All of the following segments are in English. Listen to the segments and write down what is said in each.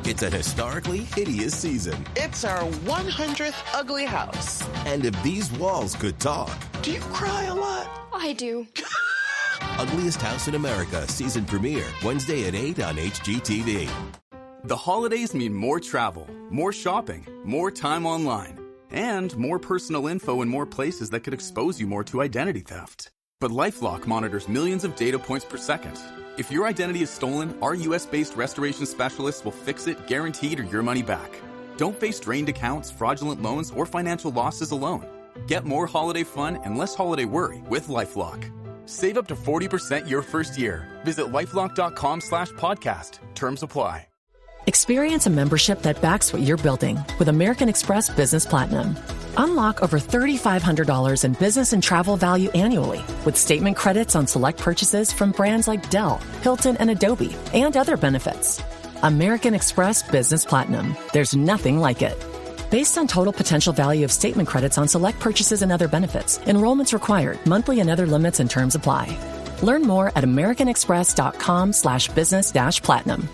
It's a historically hideous season. It's our 100th ugly house. And if these walls could talk... Do you cry a lot? I do. Ugliest House in America season premiere Wednesday at 8 on HGTV. The holidays mean more travel, more shopping, more time online, and more personal info in more places that could expose you more to identity theft. But LifeLock monitors millions of data points per second. If your identity is stolen, our U.S.-based restoration specialists will fix it, guaranteed, or your money back. Don't face drained accounts, fraudulent loans, or financial losses alone. Get more holiday fun and less holiday worry with LifeLock. Save up to 40% your first year. Visit LifeLock.com/podcast. Terms apply. Experience a membership that backs what you're building with American Express Business Platinum. Unlock over $3,500 in business and travel value annually with statement credits on select purchases from brands like Dell, Hilton, and Adobe, and other benefits. American Express Business Platinum. There's nothing like it. Based on total potential value of statement credits on select purchases and other benefits, enrollments required, monthly and other limits and terms apply. Learn more at americanexpress.com/business-platinum.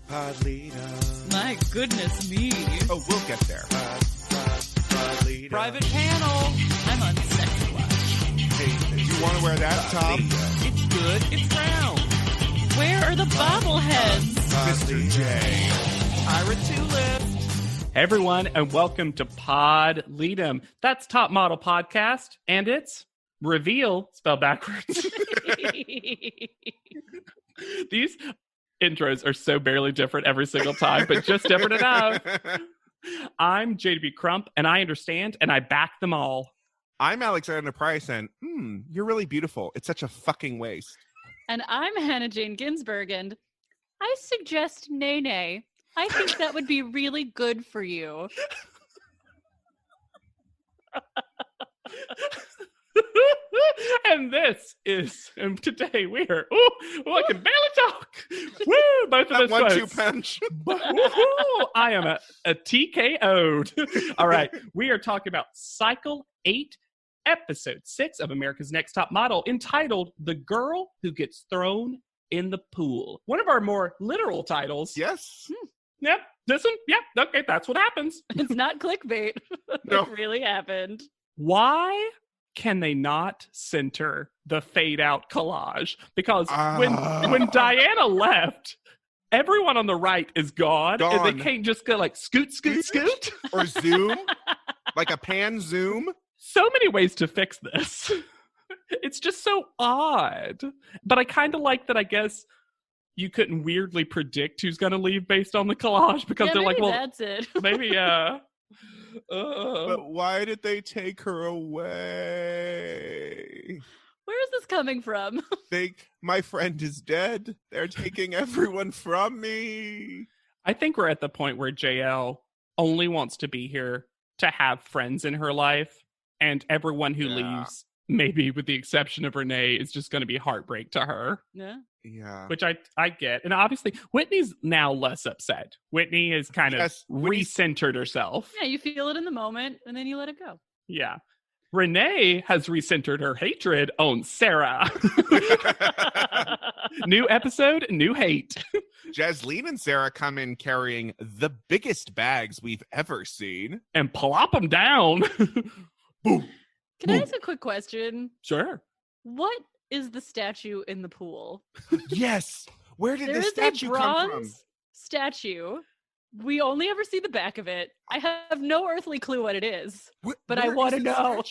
Pod leader. My goodness me. Oh, we'll get there. Pod leader. Private panel. I'm on sex watch. Hey, do you want to wear that, Tom? It's good. It's round. Where are the bobbleheads? Mr. J. Ira Tulip. Hey everyone, and welcome to Pod Lead'em. That's Top Model Podcast, and it's Reveal, spelled backwards. These intros are so barely different every single time, but just different enough. I'm JDB Crump, and I understand, and I back them all. I'm Alexander Price, and you're really beautiful. It's such a fucking waste. And I'm Hannah Jane Ginsburg, and I suggest nay. I think that would be really good for you. And today we are, I can barely talk. Woo, both of those 1-2 punch. I am a TKO'd. All right, we are talking about Cycle 8, Episode 6 of America's Next Top Model, entitled The Girl Who Gets Thrown in the Pool. One of our more literal titles. Yes. Yep, this one, yep, okay, that's what happens. It's not clickbait. No. It really happened. Why can they not center the fade out collage? Because when Diana left, everyone on the right is gone. And they can't just go like scoot. Or zoom. Like a pan zoom. So many ways to fix this. It's just so odd. But I kind of like that, I guess, you couldn't weirdly predict who's going to leave based on the collage because they're like, well, that's it. Maybe, yeah. But why did they take her away? Where is this coming from? My friend is dead. They're taking everyone from me. I think we're at the point where JL only wants to be here to have friends in her life, and everyone who leaves, maybe with the exception of Renee, is just going to be heartbreak to her. Yeah. Which I get. And obviously, Whitney's now less upset. Whitney has kind of recentered herself. Yeah, you feel it in the moment, and then you let it go. Yeah. Renee has recentered her hatred on Sarah. New episode, new hate. Jasleen and Sarah come in carrying the biggest bags we've ever seen. And plop them down. Boom. Can I ask a quick question? Sure. What is the statue in the pool? Yes. Where did the statue come from? There is a bronze statue. We only ever see the back of it. I have no earthly clue what it is, but I want to know.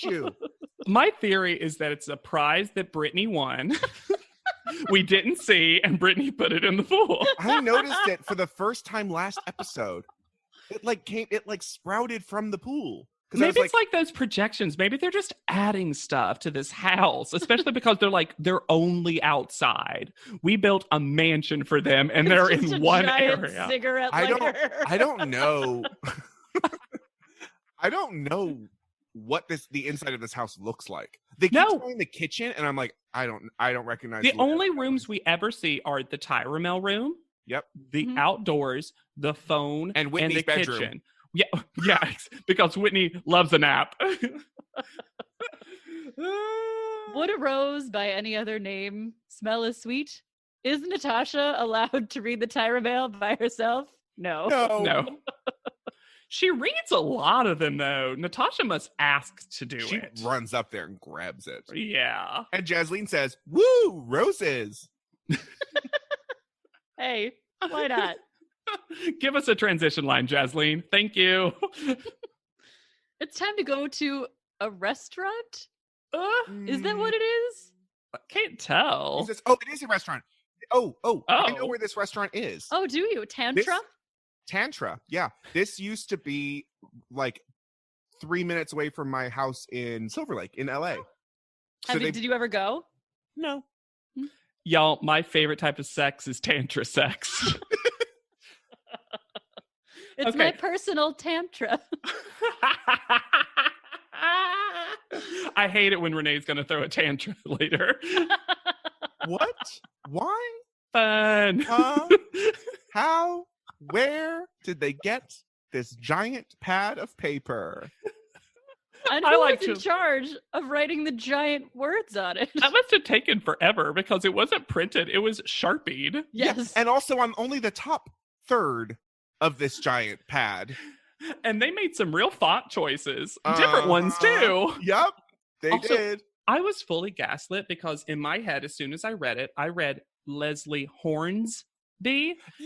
My theory is that it's a prize that Brittany won. We didn't see, and Brittany put it in the pool. I noticed it for the first time last episode. It sprouted from the pool. Maybe it's like those projections. Maybe they're just adding stuff to this house, especially because they're only outside. We built a mansion for them, and they're in one area. Cigarette I don't know. I don't know what the inside of this house looks like. They keep showing the kitchen, and I'm like, I don't recognize the only rooms we ever see are the Tyramel room. Yep. The outdoors, the phone, and Whitney's bedroom. Kitchen. Yeah, because Whitney loves a nap. Would a rose by any other name smell as sweet? Is Natasha allowed to read the Tyra Mail by herself? No. No. She reads a lot of them, though. Natasha must ask to do She it. runs up there and grabs it. Yeah. And Jasleen says, "Woo, roses." Hey, why not? Give us a transition line, Jasleen. Thank you. It's time to go to a restaurant? Is that what it is? I can't tell. He says, "Oh, it is a restaurant. I know where this restaurant is. Oh, do you? Tantra? Tantra. Yeah. This used to be like 3 minutes away from my house in Silver Lake in LA. Did you ever go? No. Y'all, my favorite type of sex is tantra sex. It's my personal tantra. I hate it when Renee's going to throw a tantra later. What? Why? Fun. How? Where did they get this giant pad of paper? And who was in charge of writing the giant words on it? That must have taken forever because it wasn't printed. It was Sharpied. Yes. Yeah, and also on only the top third of this giant pad. And they made some real font choices. Different ones, too. Yep, they Also, did. I was fully gaslit because in my head, as soon as I read Leslie Hornsby.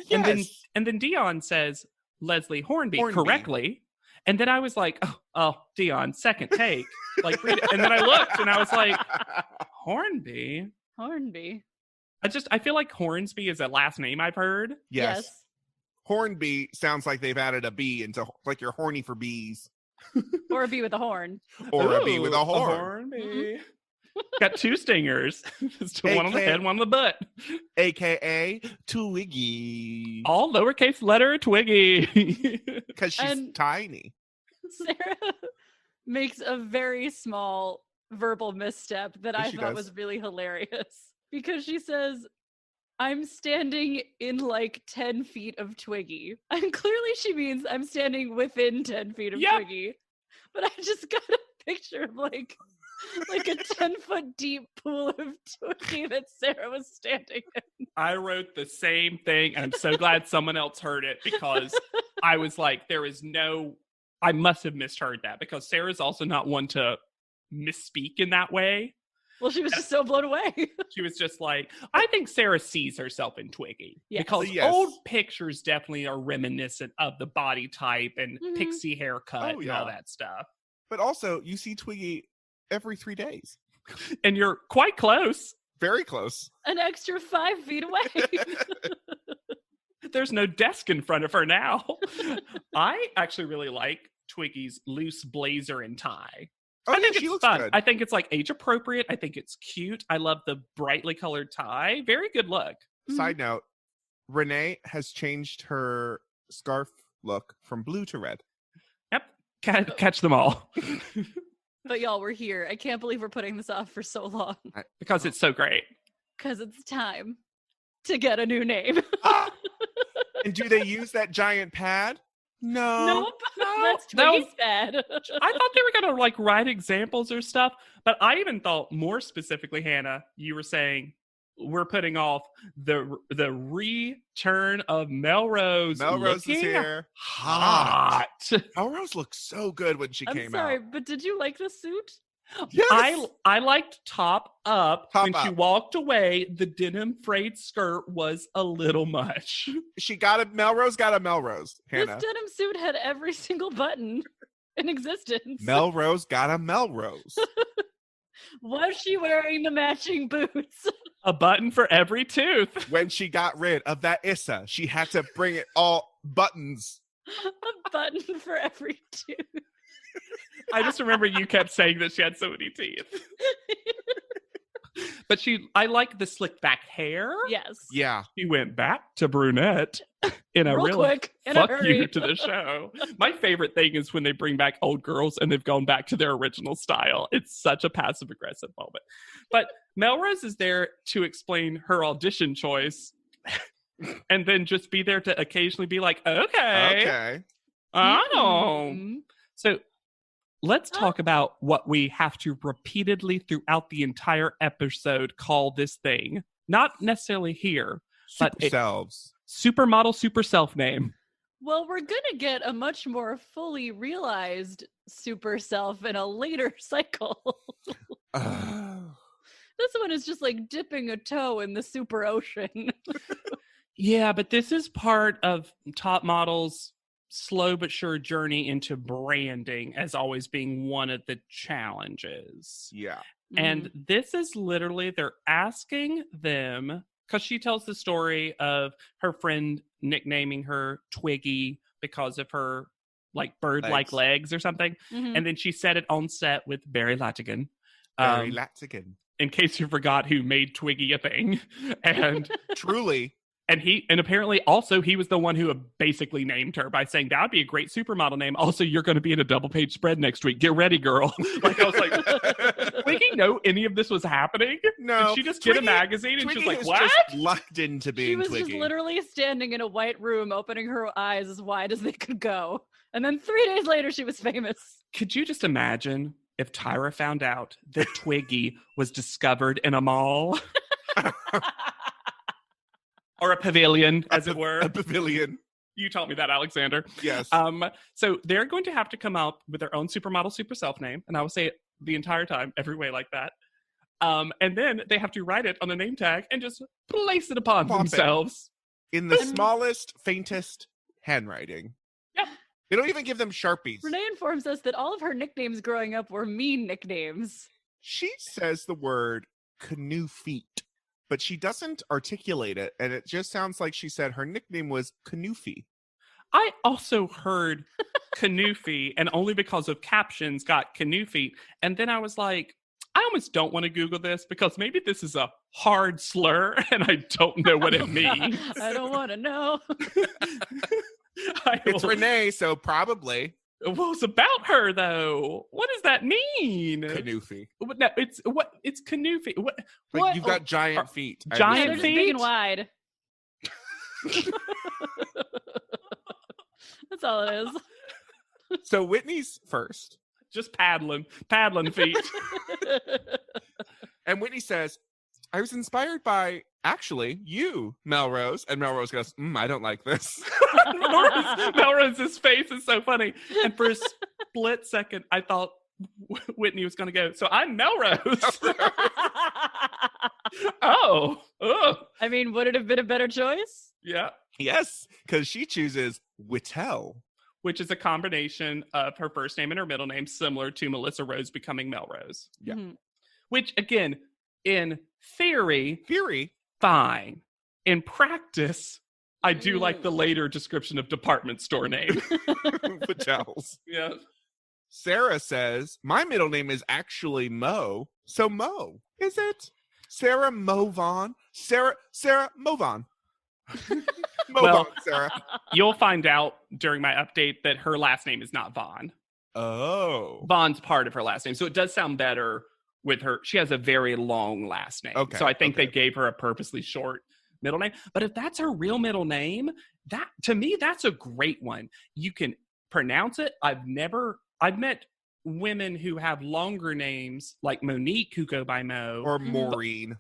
Yes. And then Dion says Leslie Hornby correctly. And then I was like, oh, Dion, second take. Like, read it. And then I looked and I was like, Hornby? I feel like Hornsby is a last name I've heard. Yes. Hornby sounds like they've added a B into, like you're horny for bees. Or a bee with a horn. Or a bee with a horn. Hornby. Mm-hmm. Got two stingers. Just one on the head, one on the butt. AKA Twiggy. All lowercase letter Twiggy. Because she's tiny. Sarah makes a very small verbal misstep that I thought was really hilarious. Because she says, I'm standing in like 10 feet of Twiggy. And clearly she means I'm standing within 10 feet of Twiggy. But I just got a picture of like a 10-foot deep pool of Twiggy that Sarah was standing in. I wrote the same thing, and I'm so glad someone else heard it because I was like, I must have misheard that because Sarah's also not one to misspeak in that way. Well, she was just so blown away. She was just like, I think Sarah sees herself in Twiggy. Yes. Because old pictures definitely are reminiscent of the body type and pixie haircut and all that stuff. But also, you see Twiggy every 3 days. And you're quite close. Very close. An extra 5 feet away. There's no desk in front of her now. I actually really like Twiggy's loose blazer and tie. Oh, I think she it's looks fun. good. I think it's like age appropriate. I think it's cute. I love the brightly colored tie. Very good look. Side note, Renee has changed her scarf look from blue to red. Yep. Catch them all. But y'all, we're here. I can't believe we're putting this off for so long. Because it's so great. Because it's time to get a new name. And do they use that giant pad? No. Nope. That's Twiggy's pad. I thought they were going to like write examples or stuff. But I even thought more specifically, Hannah, you were saying we're putting off the return of Melrose. Melrose is here. Hot. Melrose looked so good when she came out. I'm sorry, but did you like the suit? Yes. I liked top up. When she up. walked away, the denim frayed skirt was a little much. Melrose got a Melrose, Hannah. This denim suit had every single button in existence. Melrose got a Melrose. Was she wearing the matching boots? A button for every tooth. When she got rid of that Issa, she had to bring it all buttons. A button for every tooth. I just remember you kept saying that she had so many teeth. But I like the slick back hair. Yes. Yeah. She went back to brunette in a Real quick, in fuck a hurry. you to the show. My favorite thing is when they bring back old girls and they've gone back to their original style. It's such a passive aggressive moment. But Melrose is there to explain her audition choice and then just be there to occasionally be like, okay. Oh. So let's talk about what we have to repeatedly throughout the entire episode call this thing. Not necessarily here, but supermodel super self name. Well, we're going to get a much more fully realized super self in a later cycle. This one is just like dipping a toe in the super ocean. Yeah, but this is part of Top Model's slow but sure journey into branding as always being one of the challenges. Yeah. And this is literally, they're asking them, because she tells the story of her friend nicknaming her Twiggy because of her like bird-like legs or something. And then she said it on set with Barry Latigan. Barry Latigan. In case you forgot who made Twiggy a thing. And truly. And apparently also he was the one who basically named her by saying, that would be a great supermodel name. Also, you're going to be in a double-page spread next week. Get ready, girl. Like, I was like, did Twiggy know any of this was happening? No. Did she just get a magazine and Twiggy she was like, what? Just lucked into being Twiggy. She was Twiggy. just literally standing in a white room, opening her eyes as wide as they could go. And then 3 days later, she was famous. Could you just imagine if Tyra found out that Twiggy was discovered in a mall? Or a pavilion, as it were. A pavilion. You taught me that, Alexander. Yes. So they're going to have to come up with their own supermodel super self name. And I will say it the entire time, every way like that. And then they have to write it on a name tag and just place it upon themselves. In the smallest, faintest handwriting. Yep. They don't even give them Sharpies. Renee informs us that all of her nicknames growing up were mean nicknames. She says the word canoe feet, but she doesn't articulate it, and it just sounds like she said her nickname was Canoofy. I also heard Canoofy, and only because of captions got Canoofy, and then I was like, I almost don't want to Google this because maybe this is a hard slur, and I don't know what it means. I don't want to know. It's Renee, so probably. Well, it's about her though. What does that mean? Canoofy. No, it's Canoofy. What? Like you've got giant feet. Giant feet? Big and wide. That's all it is. So Whitney's first. Just paddling feet. And Whitney says, I was inspired by, actually, you, Melrose. And Melrose goes, I don't like this. Melrose's face is so funny. And for a split second, I thought Whitney was going to go, so I'm Melrose. Oh. I mean, would it have been a better choice? Yeah. Yes, because she chooses Whittle. Which is a combination of her first name and her middle name, similar to Melissa Rose becoming Melrose. Yeah. Mm-hmm. Which, again, in theory, fine. In practice, I do like the later description of department store name. Whittles. Yeah. Sarah says, my middle name is actually Mo. So Mo, is it? Sarah Mo Vaughn? Sarah Mo Vaughn. Well, Sarah. You'll find out during my update that her last name is not Vaughn. Oh. Vaughn's part of her last name. So it does sound better with her. She has a very long last name. Okay. So I think they gave her a purposely short middle name. But if that's her real middle name, that to me, that's a great one. You can pronounce it. I've met women who have longer names like Monique who go by Mo. Or Maureen.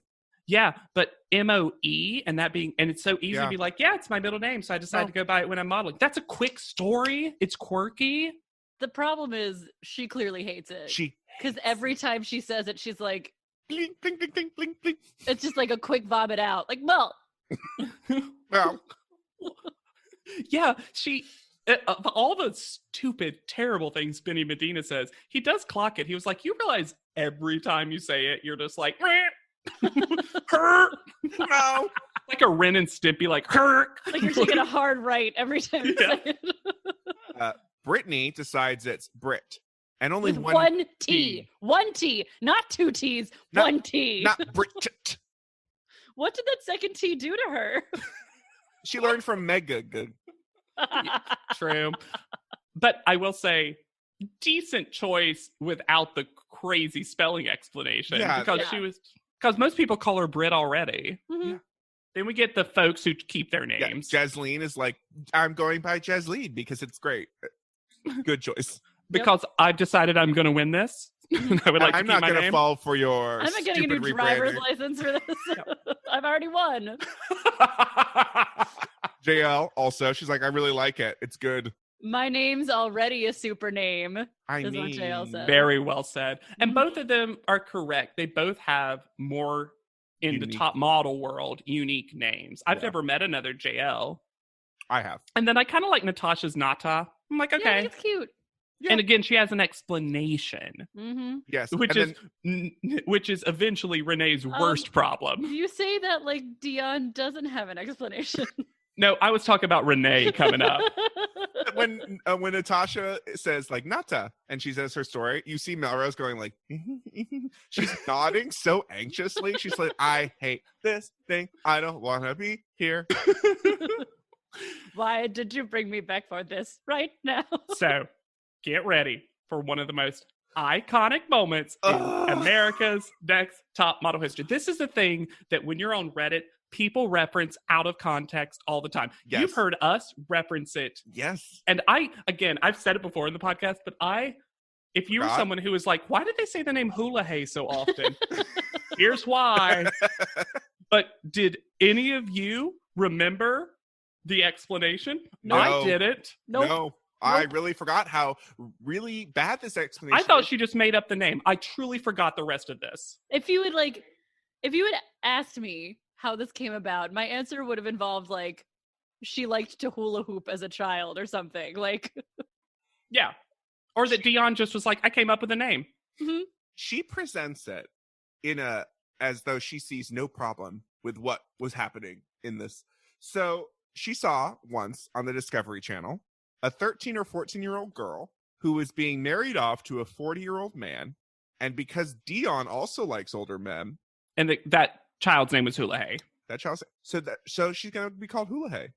Yeah, but M-O-E, and it's so easy to be like, yeah, it's my middle name, so I decided to go by it when I'm modeling. That's a quick story. It's quirky. The problem is she clearly hates it. Because every time she says it, she's like, bling, bling, bling, bling, bling, bling. It's just like a quick vomit out. Like, Mo. Well. Yeah, of all the stupid, terrible things Benny Medina says, he does clock it. He was like, you realize every time you say it, you're just like, her, no, like a Ren and Stimpy, like her, like you're taking a hard right every time you say it. Brittany decides it's Brit, and only with one T, not two T's, one T, not Brit. What did that second T do to her? She learned from Mega. True, but I will say, decent choice without the crazy spelling explanation because most people call her Brit already. Mm-hmm. Yeah. Then we get the folks who keep their names. Yeah, Jasleen is like, I'm going by Jasleen because it's great. Good choice. because I've decided I'm going to win this. I would like I'm to keep not going to fall for your I'm not getting a new stupid driver's rebranding. license for this. I've already won. JL also, she's like, I really like it. It's good. My name's already a super name. I is what mean, JL says. Very well said. And both of them are correct. They both have more in the top model world unique names. I've never met another JL. I have. And then I kind of like Natasha's Nata. I'm like, okay. Yeah, I think it's cute. Yeah. And again, she has an explanation. Mm-hmm. Yes. Which is eventually Renee's worst problem. You say that like Dion doesn't have an explanation. No, I was talking about Renee coming up. When Natasha says like Nata and she says her story, you see Melrose going like, she's nodding so anxiously. She's like, I hate this thing. I don't want to be here. Why did you bring me back for this right now? So get ready for one of the most iconic moments in America's Next Top Model history. This is the thing that when you're on Reddit, people reference out of context all the time. Yes. You've heard us reference it. Yes. And I've said it before in the podcast, but if you were someone who was like, why did they say the name Hula Hey so often? Here's why. But did any of you remember the explanation? No. I didn't. Nope. No. I really forgot how really bad this explanation I thought she just made up the name. I truly forgot the rest of this. If you had asked me how this came about, my answer would have involved like she liked to hula hoop as a child or something. Like yeah. Or that Dion just was like, I came up with a name. Mm-hmm. She presents it as though she sees no problem with what was happening in this. So she saw once on the Discovery Channel a 13 or 14-year-old girl who was being married off to a 40-year-old man. And because Dion also likes older men. And that child's name was Hula Hey. That child's so she's going to be called Hula Hey.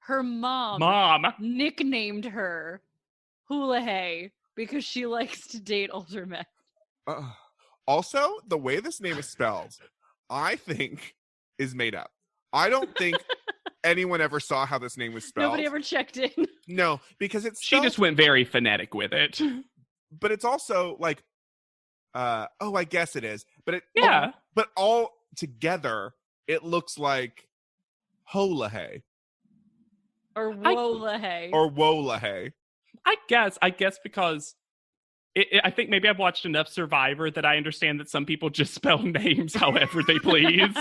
Her mom nicknamed her Hula Hey because she likes to date older men. Also, the way this name is spelled, I think, is made up. I don't think anyone ever saw how this name was spelled. Nobody ever checked in. No, because she just went very phonetic with it. But it's also like, I guess it is. But but all together, it looks like Hola Hey. Or Wola Hey. Or Wola Hey. I guess because I think maybe I've watched enough Survivor that I understand that some people just spell names however they please.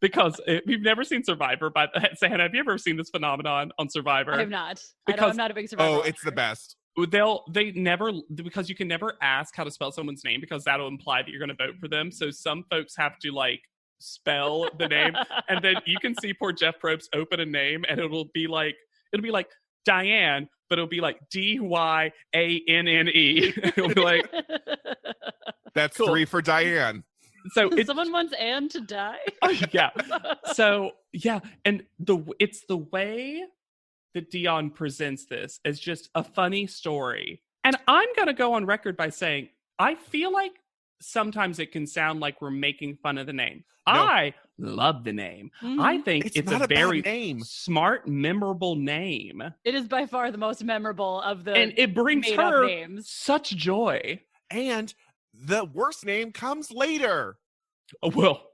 Because if you've never seen Survivor, but Hannah, have you ever seen this phenomenon on Survivor? I have not. I'm not a big Survivor watcher. It's the best. They never, because you can never ask how to spell someone's name because that'll imply that you're going to vote for them. So some folks have to like spell the name, and then you can see poor Jeff Probst open a name, and it'll be like Diane, but it'll be like Dyanne. It'll be like that's cool. 3 for Diane. So someone wants Anne to die. Yeah. So yeah, and it's the way that Dion presents this as just a funny story. And I'm going to go on record by saying, I feel like sometimes it can sound like we're making fun of the name. No. I love the name. Mm-hmm. I think it's a very smart, memorable name. It is by far the most memorable of the and it brings her names. Such joy. And the worst name comes later. Oh, well,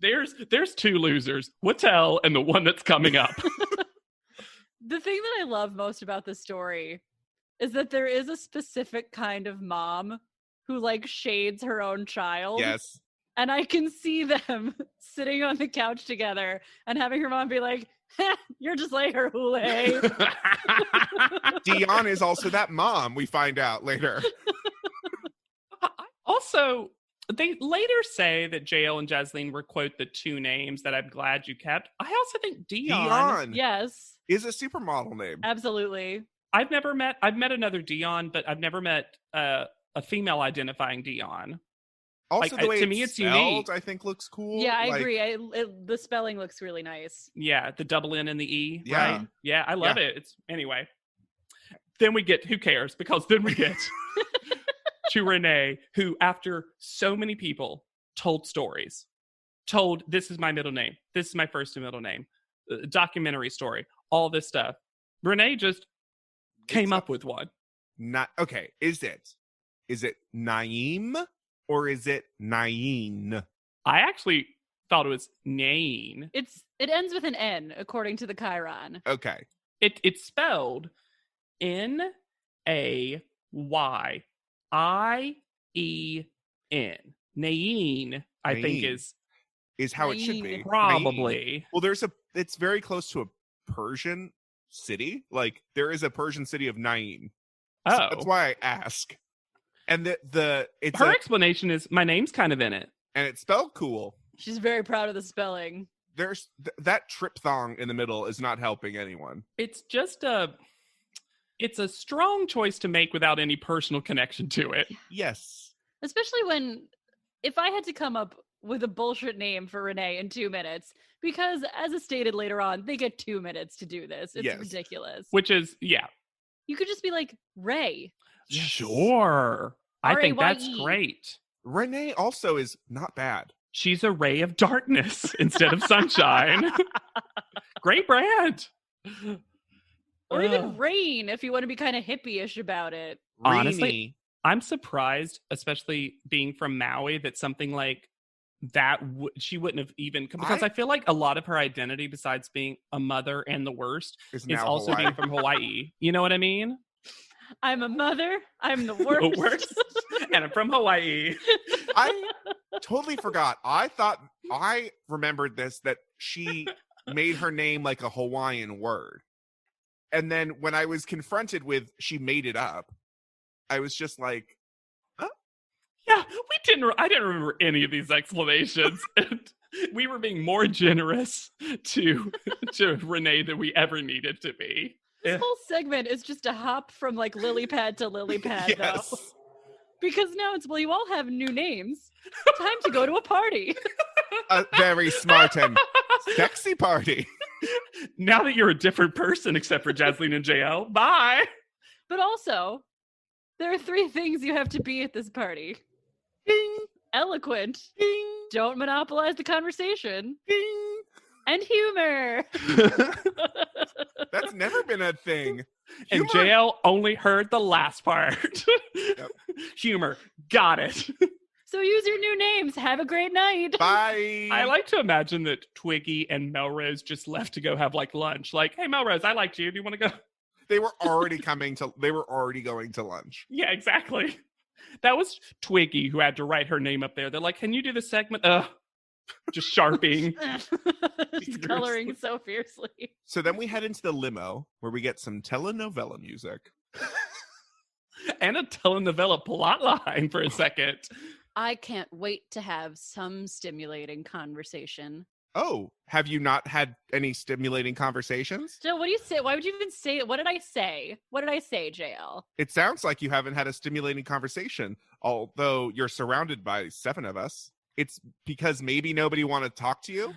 there's 2 losers, Wattel and the one that's coming up. The thing that I love most about this story is that there is a specific kind of mom who like shades her own child. Yes. And I can see them sitting on the couch together and having her mom be like, you're just like her Hula Hey. Dion is also that mom, we find out later. Also, they later say that JL and Jasleen were, quote, the 2 names that I'm glad you kept. I also think Dion. Yes. Is a supermodel name. Absolutely. I've met another Dion, but I've never met a female identifying Dion. Also, the way to me, it's spelled, unique. I think looks cool. Yeah, I agree. The spelling looks really nice. Yeah, the double N and the E. Yeah. Right? Yeah, I love it. Anyway. Then we get, who cares? Because then we get to Renee, who after so many people told stories, this is my middle name, this is my first and middle name, documentary story, all this stuff. Renee just came up with one. Not okay. Is it Naeem or is it Naeen? I actually thought it was Nain. It ends with an N, according to the Chiron. Okay. It's spelled Nayin. Nayin, I think is how it should be. Probably. Well, it's very close to a Persian city. Like there is a Persian city of Nain. Oh, so that's why I ask. And her explanation is my name's kind of in it, and it's spelled cool. She's very proud of the spelling. There's that triphthong in the middle is not helping anyone. It's just it's a strong choice to make without any personal connection to it. Yes. Especially if I had to come up with a bullshit name for Renee in 2 minutes, because as is stated later on, they get 2 minutes to do this. It's ridiculous. Which is, yeah. You could just be like, Ray. Yes. Sure. I think that's great. Renee also is not bad. She's a ray of darkness instead of sunshine. Great brand. Or even Rain, if you want to be kind of hippie-ish about it. Honestly, I'm surprised, especially being from Maui, that something like that she wouldn't have even, because I feel like a lot of her identity, besides being a mother and the worst, is also Hawaii. Being from Hawaii. You know what I mean? I'm a mother. I'm the worst. The worst. And I'm from Hawaii. I totally forgot. I remembered this, that she made her name like a Hawaiian word. And then when I was confronted with she made it up, I was just like, huh? Yeah, I didn't remember any of these explanations. And we were being more generous to Renee than we ever needed to be. This whole segment is just a hop from like lily pad to lily pad, yes. though. Because now it's, well, you all have new names. Time to go to a party. A very smart and sexy party. Now that you're a different person, except for Jasleen and JL, bye. But also, there are 3 things you have to be at this party. Ding. Eloquent. Ding. Don't monopolize the conversation. Ding. And humor. That's never been a thing. And JL only heard the last part. Yep. Humor. Got it. So use your new names. Have a great night. Bye. I like to imagine that Twiggy and Melrose just left to go have like lunch. Like, hey, Melrose, I liked you. Do you want to go? They were already going to lunch. Yeah, exactly. That was Twiggy who had to write her name up there. They're like, can you do the segment? Just sharping. She's coloring so fiercely. So then we head into the limo where we get some telenovela music. And a telenovela plot line for a second. I can't wait to have some stimulating conversation. Oh, have you not had any stimulating conversations? Jill, what do you say? Why would you even say it? What did I say? What did I say, JL? It sounds like you haven't had a stimulating conversation, although you're surrounded by 7 of us. It's because maybe nobody wanted to talk to you?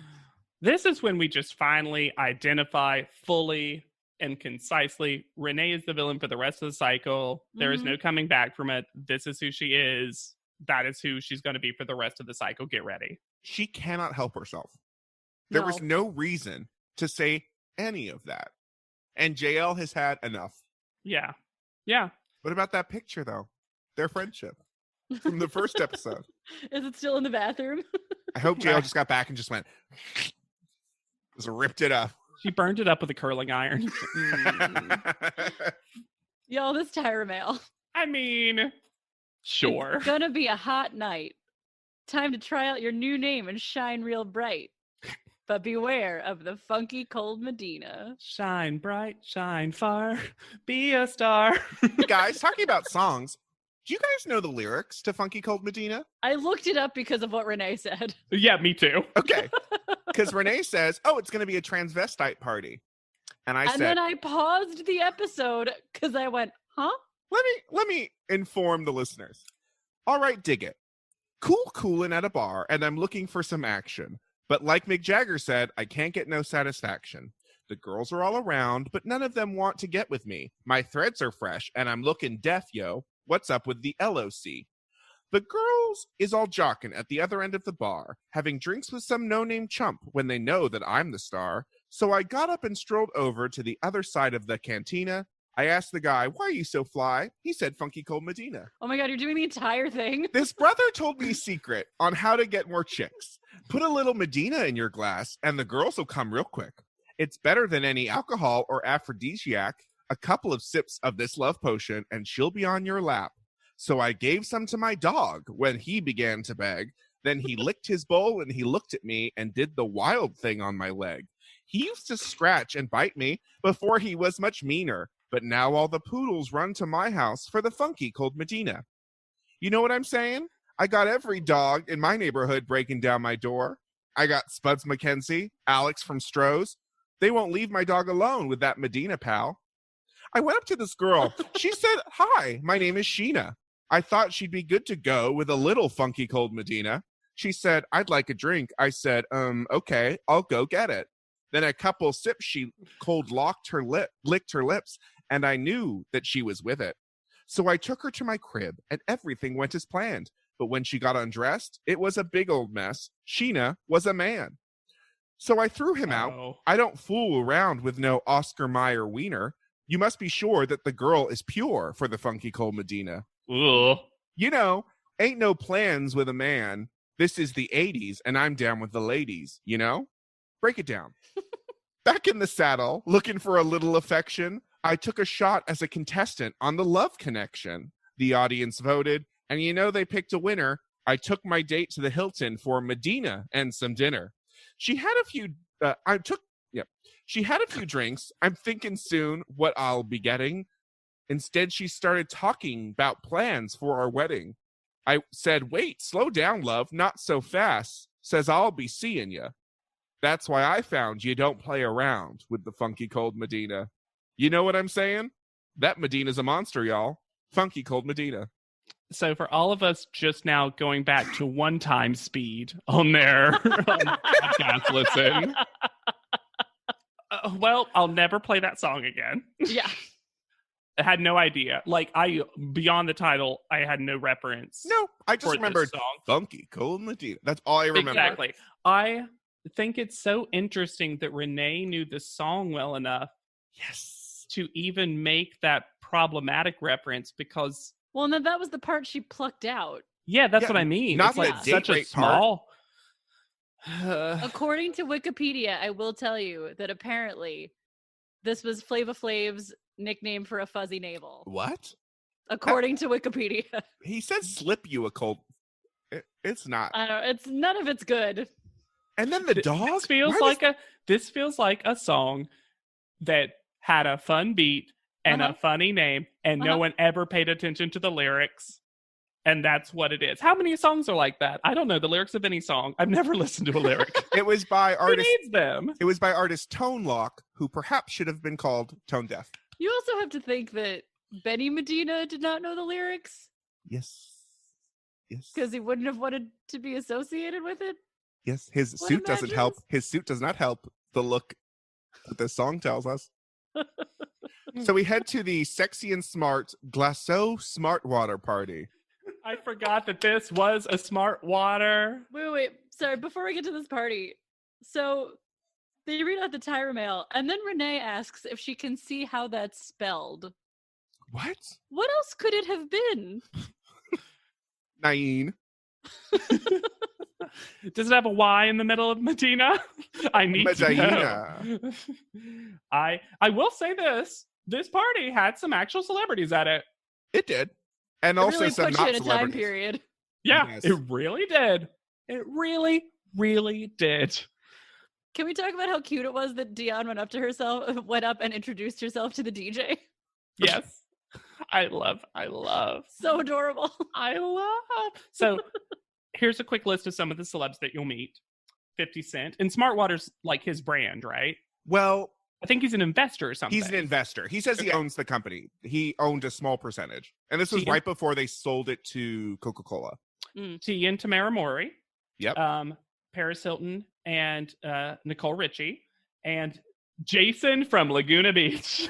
This is when we just finally identify fully and concisely. Renee is the villain for the rest of the cycle. There is no coming back from it. This is who she is. That is who she's going to be for the rest of the cycle. Get ready. She cannot help herself. There was no reason to say any of that. And JL has had enough. Yeah. Yeah. What about that picture, though? Their friendship from the first episode. Is it still in the bathroom? I hope JL just got back and just went, just ripped it up. She burned it up with a curling iron. Yo, this Tyra mail. I mean, sure. It's gonna be a hot night. Time to try out your new name and shine real bright. But beware of the funky cold Medina. Shine bright, shine far, be a star. Guys, talking about songs, do you guys know the lyrics to Funky Cold Medina? I looked it up because of what Renee said. Yeah, me too. Okay. Because Renee says, oh, it's going to be a transvestite party. And I said... And then I paused the episode because I went, huh? Let me inform the listeners. All right, dig it. Coolin' at a bar, and I'm looking for some action. But like Mick Jagger said, I can't get no satisfaction. The girls are all around, but none of them want to get with me. My threads are fresh, and I'm looking deaf, yo. What's up with the LOC? The girls is all jockin' at the other end of the bar, having drinks with some no-name chump when they know that I'm the star. So I got up and strolled over to the other side of the cantina. I asked the guy, why are you so fly? He said, Funky Cold Medina. Oh my God, you're doing the entire thing. This brother told me a secret on how to get more chicks. Put a little Medina in your glass and the girls will come real quick. It's better than any alcohol or aphrodisiac. A couple of sips of this love potion and she'll be on your lap. So I gave some to my dog when he began to beg. Then he licked his bowl and he looked at me and did the wild thing on my leg. He used to scratch and bite me before he was much meaner. But now all the poodles run to my house for the Funky Cold Medina. You know what I'm saying? I got every dog in my neighborhood breaking down my door. I got Spuds McKenzie, Alex from Stroh's. They won't leave my dog alone with that Medina pal. I went up to this girl. She said, hi, my name is Sheena. I thought she'd be good to go with a little Funky Cold Medina. She said, I'd like a drink. I said, okay, I'll go get it. Then a couple sips, she licked her lips, and I knew that she was with it. So I took her to my crib, and everything went as planned. But when she got undressed, it was a big old mess. Sheena was a man. So I threw him out. I don't fool around with no Oscar Mayer wiener. You must be sure that the girl is pure for the Funky Cold Medina. Ugh. You know, ain't no plans with a man. This is the 80s, and I'm down with the ladies, you know? Break it down. Back in the saddle, looking for a little affection, I took a shot as a contestant on the Love Connection. The audience voted, and you know they picked a winner. I took my date to the Hilton for Medina and some dinner. She had a few drinks. I'm thinking soon what I'll be getting. Instead, she started talking about plans for our wedding. I said, wait, slow down, love, not so fast. Says, I'll be seeing ya. That's why I found you don't play around with the Funky Cold Medina. You know what I'm saying? That Medina's a monster, y'all. Funky Cold Medina. So for all of us just now going back to one-time speed on their podcast listen, well, I'll never play that song again. Yeah. I had no idea. Like, beyond the title, I had no reference. No, I just remembered Funky Cold Medina. That's all I remember. Exactly. I think it's so interesting that Renee knew the song well enough to even make that problematic reference because... Well, and then that was the part she plucked out. Yeah, that's what I mean. Not it's like the such a small... According to Wikipedia, I will tell you that apparently this was Flava Flav's nickname for a fuzzy navel. What? According to Wikipedia. He said slip you a cold... It's not. I don't know. It's none of it's good. And then the dog? This feels like a song that had a fun beat and a funny name, and no one ever paid attention to the lyrics. And that's what it is. How many songs are like that? I don't know the lyrics of any song. I've never listened to a lyric. It was by artist. Who needs them? It was by artist Tone Lock, who perhaps should have been called Tone Deaf. You also have to think that Benny Medina did not know the lyrics. Yes. Because he wouldn't have wanted to be associated with it. Yes, his suit doesn't help. His suit does not help the look that this song tells us. So we head to the Sexy and Smart Glaceau Smart Water Party. I forgot that this was a smart water. Wait. Sorry, before we get to this party. So they read out the Tyra mail, and then Renee asks if she can see how that's spelled. What? What else could it have been? Nain. Does it have a Y in the middle of Medina? I need to know. I will say this. This party had some actual celebrities at it. It did. And also really some put not you in a celebrities. time period. Yeah, Yes. it really did. It really, really did. Can we talk about how cute it was that Dion went up and introduced herself to the DJ? Yes. I love. So adorable. I love. So here's a quick list of some of the celebs that you'll meet. 50 Cent. And Smartwater's like his brand, right? Well, I think he's an investor or something. he's an investor. He says he owns the company. He owned a small percentage. And this was right before they sold it to Coca-Cola. T and Tamara Mowry. Yep. Paris Hilton and Nicole Richie. And Jason from Laguna Beach.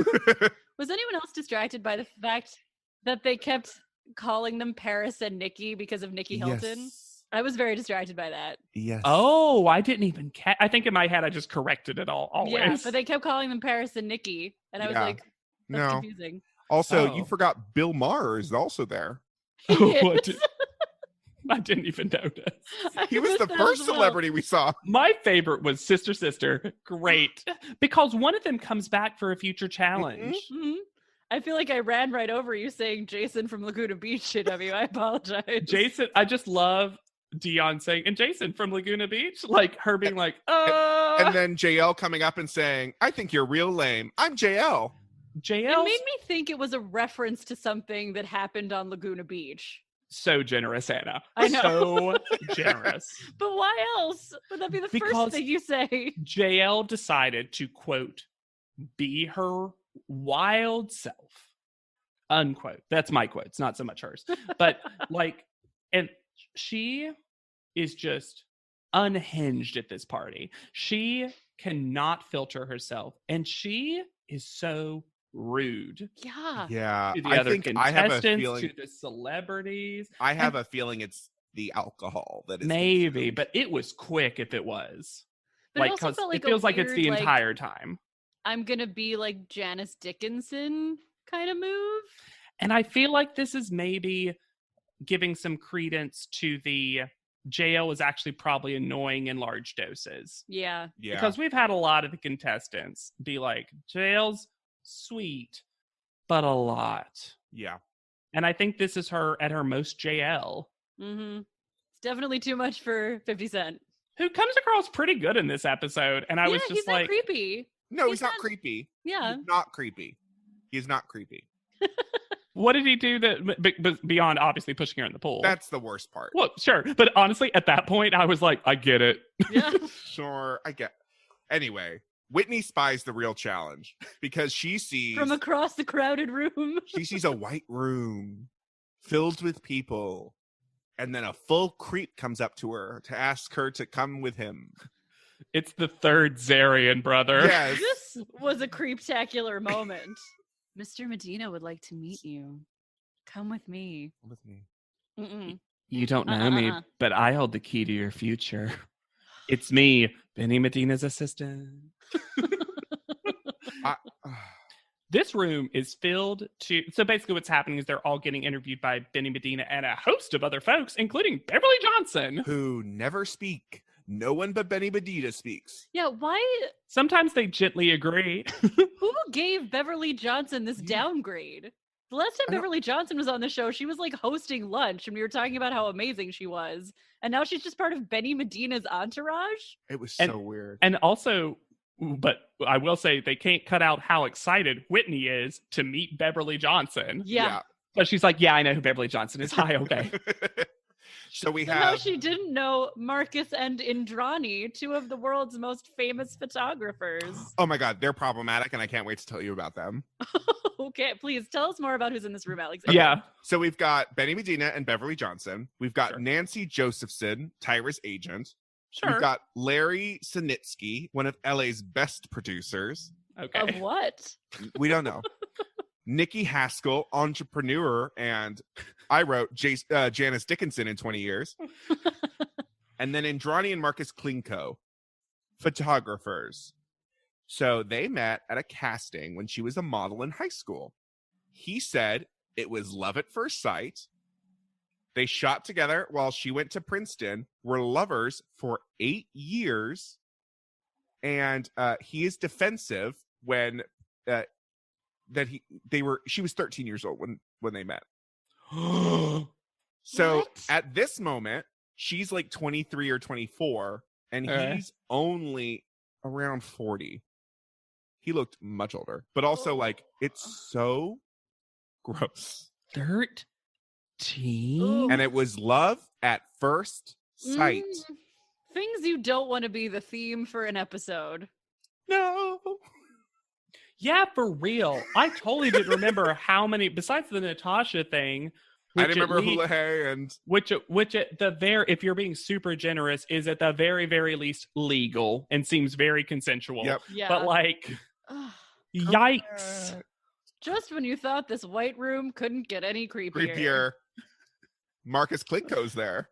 Was anyone else distracted by the fact that they kept calling them Paris and Nikki because of Nikki Hilton? Yes. I was very distracted by that. Yes. Oh, I didn't even I think in my head I just corrected it all always. Yeah, but they kept calling them Paris and Nikki. And I was like, That's No. confusing. Also, you forgot Bill Maher is also there. I didn't even notice. He was the first celebrity we saw. My favorite was Sister. Great. Because one of them comes back for a future challenge. Mm-hmm. I feel like I ran right over you saying Jason from Laguna Beach, JW. I apologize. Jason, I just love Dion saying, and Jason from Laguna Beach, like her being like, And then JL coming up and saying, I think you're real lame. I'm JL. JL. It made me think it was a reference to something that happened on Laguna Beach. So generous, Anna. I know. So generous. But why else would that be the first thing you say? JL decided to, quote, be her wild self, unquote. That's my quotes, not so much hers. But like, and she is just unhinged at this party. She cannot filter herself, and she is so rude. Yeah. To the I other think contestants, I have a feeling, to the celebrities. I have a feeling it's the alcohol that is maybe, consumed. but it was quick if it was. But Like, it also felt like it feels like it's weird, the entire time. I'm gonna be like Janice Dickinson kind of move. And I feel like this is maybe giving some credence to the JL is actually probably annoying in large doses. Yeah. Because we've had a lot of the contestants be like, JL's sweet, but a lot. Yeah. And I think this is her at her most JL. Mm-hmm. It's definitely too much for 50 Cent. Who comes across pretty good in this episode. And I was just he's like, not creepy. No, he's not creepy. Yeah. He's not creepy. He's not creepy. what did he do that beyond obviously pushing her in the pool? That's the worst part. Well, sure. But honestly, at that point, I was like, I get it. Yeah. Sure, I get. Anyway, Whitney spies the real challenge because she sees from across the crowded room. She sees a white room filled with people, and then a full creep comes up to her to ask her to come with him. It's the third Zarian, brother. Yes. This was a creeptacular moment. Mr. Medina would like to meet you. Come with me. With me. Mm-mm. You don't know me, but I hold the key to your future. It's me, Benny Medina's assistant. This room is filled to... So basically what's happening is they're all getting interviewed by Benny Medina and a host of other folks, including Beverly Johnson. Who never speak. No one but Benny Medina speaks. Yeah, why? Sometimes they gently agree. Who gave Beverly Johnson this downgrade? The last time Beverly Johnson was on the show, she was like hosting lunch and we were talking about how amazing she was. And now she's just part of Benny Medina's entourage? It was so weird. And also... But I will say they can't cut out how excited Whitney is to meet Beverly Johnson. Yeah. But she's like, yeah, I know who Beverly Johnson is. Hi, okay. So we No, have... she didn't know Marcus and Indrani, two of the world's most famous photographers. Oh my God, they're problematic and I can't wait to tell you about them. Okay, please tell us more about who's in this room, Alex. Okay. Yeah. So we've got Benny Medina and Beverly Johnson. We've got Nancy Josephson, Tyra's agent. Sure. We've got Larry Sinitsky, one of LA's best producers. Okay. Of what? We don't know. Nikki Haskell, entrepreneur, and I wrote Janice Dickinson in 20 years. And then Indrani and Marcus Klinko, photographers. So they met at a casting when she was a model in high school. He said it was love at first sight. They shot together while she went to Princeton, were lovers for 8 years. And he is defensive when she was 13 years old when they met. So at this moment, she's like 23 or 24, and he's only around 40. He looked much older, but also like it's so gross. 13? And it was love at first sight. Things you don't want to be the theme for an episode. No. Yeah, for real. I totally didn't remember how many, besides the Natasha thing. I didn't remember Hula Hey and... Which at the if you're being super generous, is at the very, very least legal and seems very consensual. Yep. Yeah. But like, yikes. Just when you thought this white room couldn't get any creepier. Marcus Klinko's there.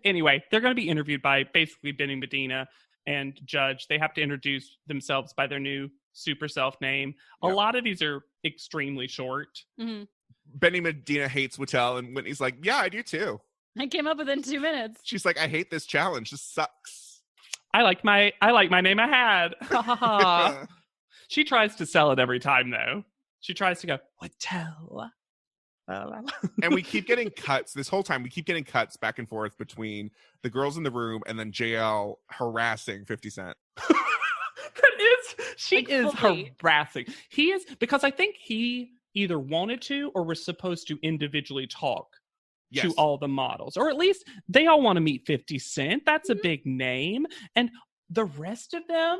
Anyway, they're going to be interviewed by basically Benny Medina. and Judge, they have to introduce themselves by their new super self name. A Yeah. lot of these are extremely short. Mm-hmm. Benny Medina hates Whittle, and Whitney's like, yeah, I do too. I came up within 2 minutes. She's like, I hate this challenge. This sucks. I like my name I had. Ha ha ha. She tries to sell it every time though. She tries to go, Whittle. And we keep getting cuts this whole time. We keep getting cuts back and forth between the girls in the room and then JL harassing 50 Cent. She Like, is fully. harassing. He is, because I think he either wanted to or was supposed to individually talk Yes. to all the models, or at least they all want to meet 50 Cent. That's a big name. And the rest of them,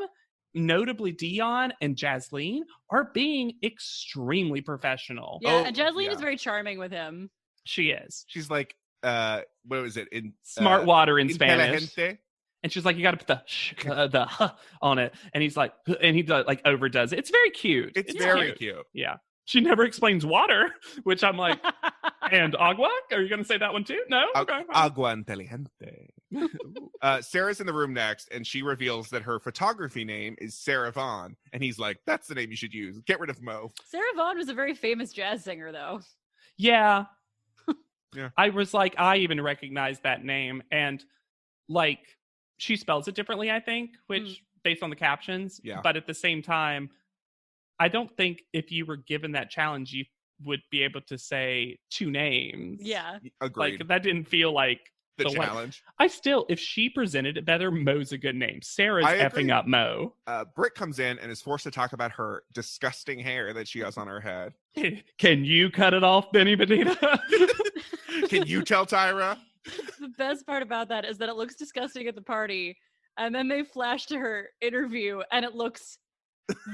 notably Dion and Jasleen, are being extremely professional. Yeah, and Jasleen yeah. is very charming with him. She is. She's like, what was it? In Smart water in Spanish. Inteligente? And she's like, you got to put the huh on it. And he's like, and he like overdoes it. It's very cute. It's very cute. Yeah. She never explains water, which I'm like, and agua? Are you going to say that one too? No? Okay. Agua inteligente. Sarah's in the room next, and she reveals that her photography name is Sarah Vaughn. And he's like, that's the name you should use. Get rid of Mo. Sarah Vaughn was a very famous jazz singer, though. Yeah. Yeah. I was like, I even recognized that name. And like, she spells it differently, I think, which based on the captions. Yeah. But at the same time, I don't think if you were given that challenge, you would be able to say two names. Yeah. Agreed. Like, that didn't feel like the one. challenge. I still, if she presented it better, Mo's a good name. Sarah's I agree. effing up Mo. Britt comes in and is forced to talk about her disgusting hair that she has on her head. Can you cut it off, Benny Medina? Can you tell Tyra? The best part about that is that it looks disgusting at the party, and then they flash to her interview, and it looks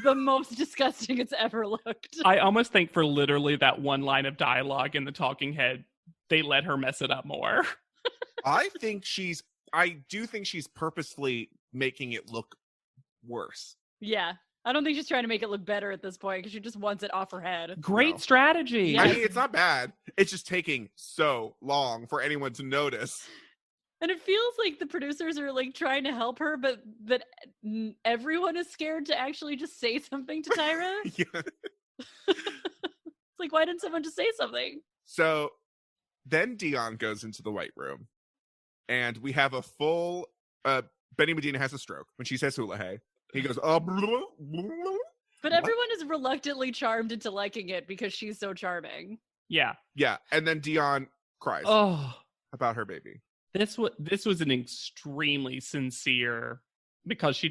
the most disgusting it's ever looked. I almost think for literally that one line of dialogue in the talking head, they let her mess it up more. I do think she's purposefully making it look worse. Yeah. I don't think she's trying to make it look better at this point because she just wants it off her head. Great No. strategy. Yeah. I mean, it's not bad. It's just taking so long for anyone to notice. And it feels like the producers are like trying to help her, but that everyone is scared to actually just say something to Tyra. Yeah. It's like, why didn't someone just say something? So then Dion goes into the white room, and we have a full Benny Medina has a stroke when she says hula hey. He goes, oh, But everyone is reluctantly charmed into liking it because she's so charming. Yeah. yeah. And then Dion cries Oh, about her baby. this was an extremely sincere, because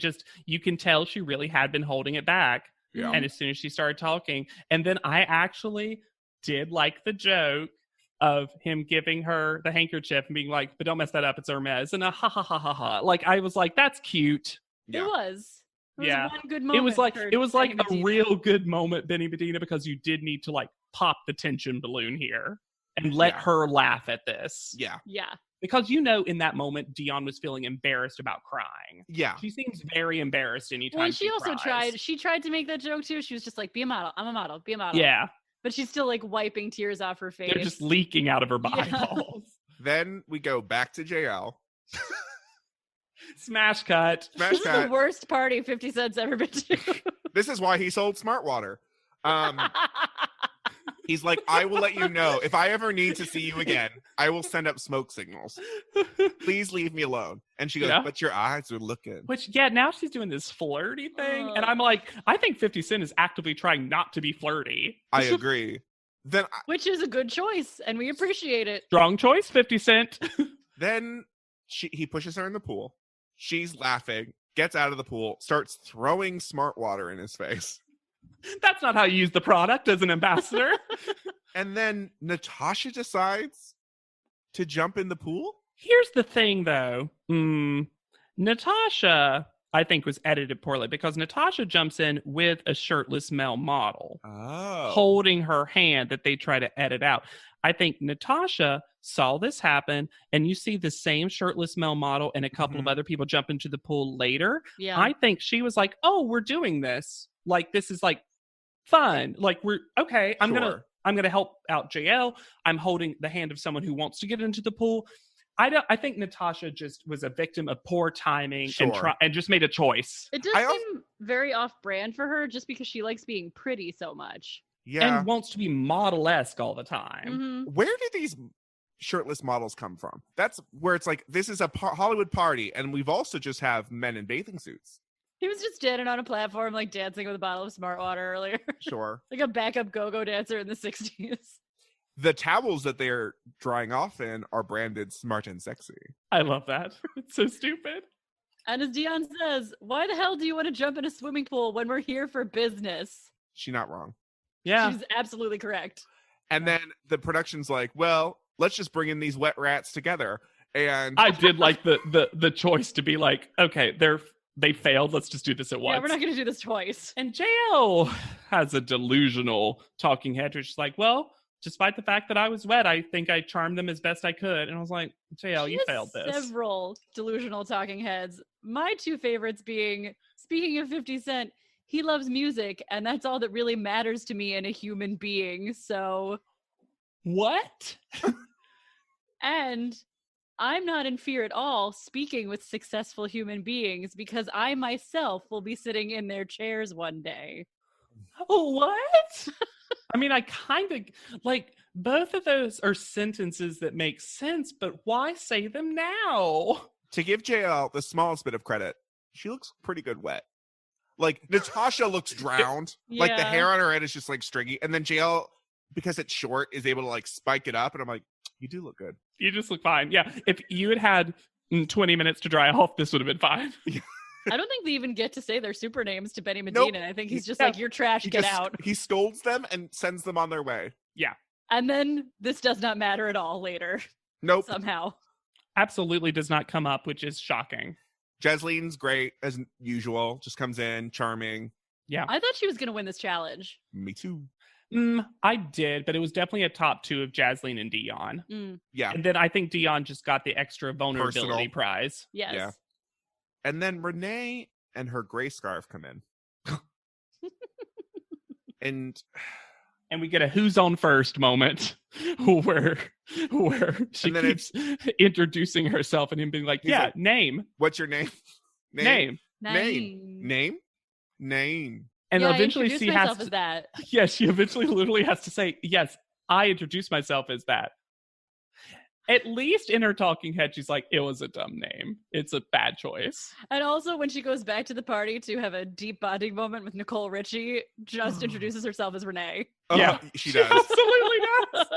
you can tell she really had been holding it back. Yeah. And as soon as she started talking, and then I actually did like the joke of him giving her the handkerchief and being like, but don't mess that up, it's Hermes. And a ha ha ha ha ha. Like, I was like, that's cute. Yeah. It was. It was Yeah. one good moment. It was like for a Benny Medina. real good moment, Benny Medina, because you did need to like pop the tension balloon here and let Yeah. her laugh at this. Yeah. Yeah. Because in that moment, Dion was feeling embarrassed about crying. Yeah. She seems very embarrassed anytime Well, and she also cries. she tried to make that joke too. She was just like, be a model. I'm a model. Be a model. Yeah. But she's still like wiping tears off her face. They're just leaking out of her Yeah. eyeballs. Then we go back to JL. Smash cut. Smash This is the cut. worst party 50 Cent's ever been to. This is why he sold Smart Water. He's like, I will let you know. If I ever need to see you again, I will send up smoke signals. Please leave me alone. And she goes, Yeah. but your eyes are looking. Which, yeah, now she's doing this flirty thing. And I'm like, I think 50 Cent is actively trying not to be flirty. I agree. Then Which is a good choice, and we appreciate it. Strong choice, 50 Cent. he pushes her in the pool. She's laughing, gets out of the pool, starts throwing Smart Water in his face. That's not how you use the product as an ambassador. And then Natasha decides to jump in the pool. Here's the thing, though. Natasha, I think, was edited poorly because Natasha jumps in with a shirtless male model holding her hand that they try to edit out. I think Natasha saw this happen, and you see the same shirtless male model and a couple of other people jump into the pool later. Yeah. I think she was like, oh, we're doing this. Like, this is like fun. Like, we're okay. I'm going to help out JL. I'm holding the hand of someone who wants to get into the pool. I think Natasha just was a victim of poor timing and just made a choice. It does seem very off-brand for her just because she likes being pretty so much. Yeah. And wants to be model-esque all the time. Mm-hmm. Where do these shirtless models come from? That's where it's like, this is a Hollywood party, and we've also just have men in bathing suits. He was just standing on a platform, like dancing with a bottle of Smart Water earlier. Sure. Like a backup go-go dancer in the 60s. The towels that they're drying off in are branded Smart and Sexy. I love that. It's so stupid. And as Dion says, why the hell do you want to jump in a swimming pool when we're here for business? She's not wrong. Yeah. She's absolutely correct. And then the production's like, well, let's just bring in these wet rats together. And I did like the choice to be like, okay, they failed. Let's just do this at once. Yeah, we're not going to do this twice. And JL has a delusional talking head, which is like, well, despite the fact that I was wet, I think I charmed them as best I could. And I was like, JL, you failed this. Several delusional talking heads. My two favorites being, speaking of 50 Cent, he loves music, and that's all that really matters to me in a human being. So, what? And I'm not in fear at all speaking with successful human beings because I myself will be sitting in their chairs one day. What? I mean, I kind of like both of those are sentences that make sense, but why say them now? To give JL the smallest bit of credit, she looks pretty good wet. Like Natasha looks drowned. Yeah. Like the hair on her head is just like stringy. And then JL, because it's short, is able to like spike it up. And I'm like, you do look good. You just look fine. Yeah. If you had 20 minutes to dry off, this would have been fine. I don't think they even get to say their super names to Benny Medina. Nope. I think he's just like, you're trash, get out. He scolds them and sends them on their way. Yeah. And then this does not matter at all later. Nope. Somehow. Absolutely does not come up, which is shocking. Jasline's great as usual. Just comes in, charming. Yeah. I thought she was going to win this challenge. Me too. I did, but it was definitely a top two of Jasleen and Dion. Yeah. And then I think Dion just got the extra vulnerability Personal. prize. Yes. Yeah. And then Renee and her gray scarf come in. and we get a who's on first moment where she keeps introducing herself and him being like, yeah, like, name. What's your name? Name. And yeah, eventually she has as that. Yeah, she eventually literally has to say, yes, I introduced myself as that. At least in her talking head, she's like, it was a dumb name. It's a bad choice. And also when she goes back to the party to have a deep bonding moment with Nicole Richie, just introduces herself as Renee. Yeah, she does. Absolutely does.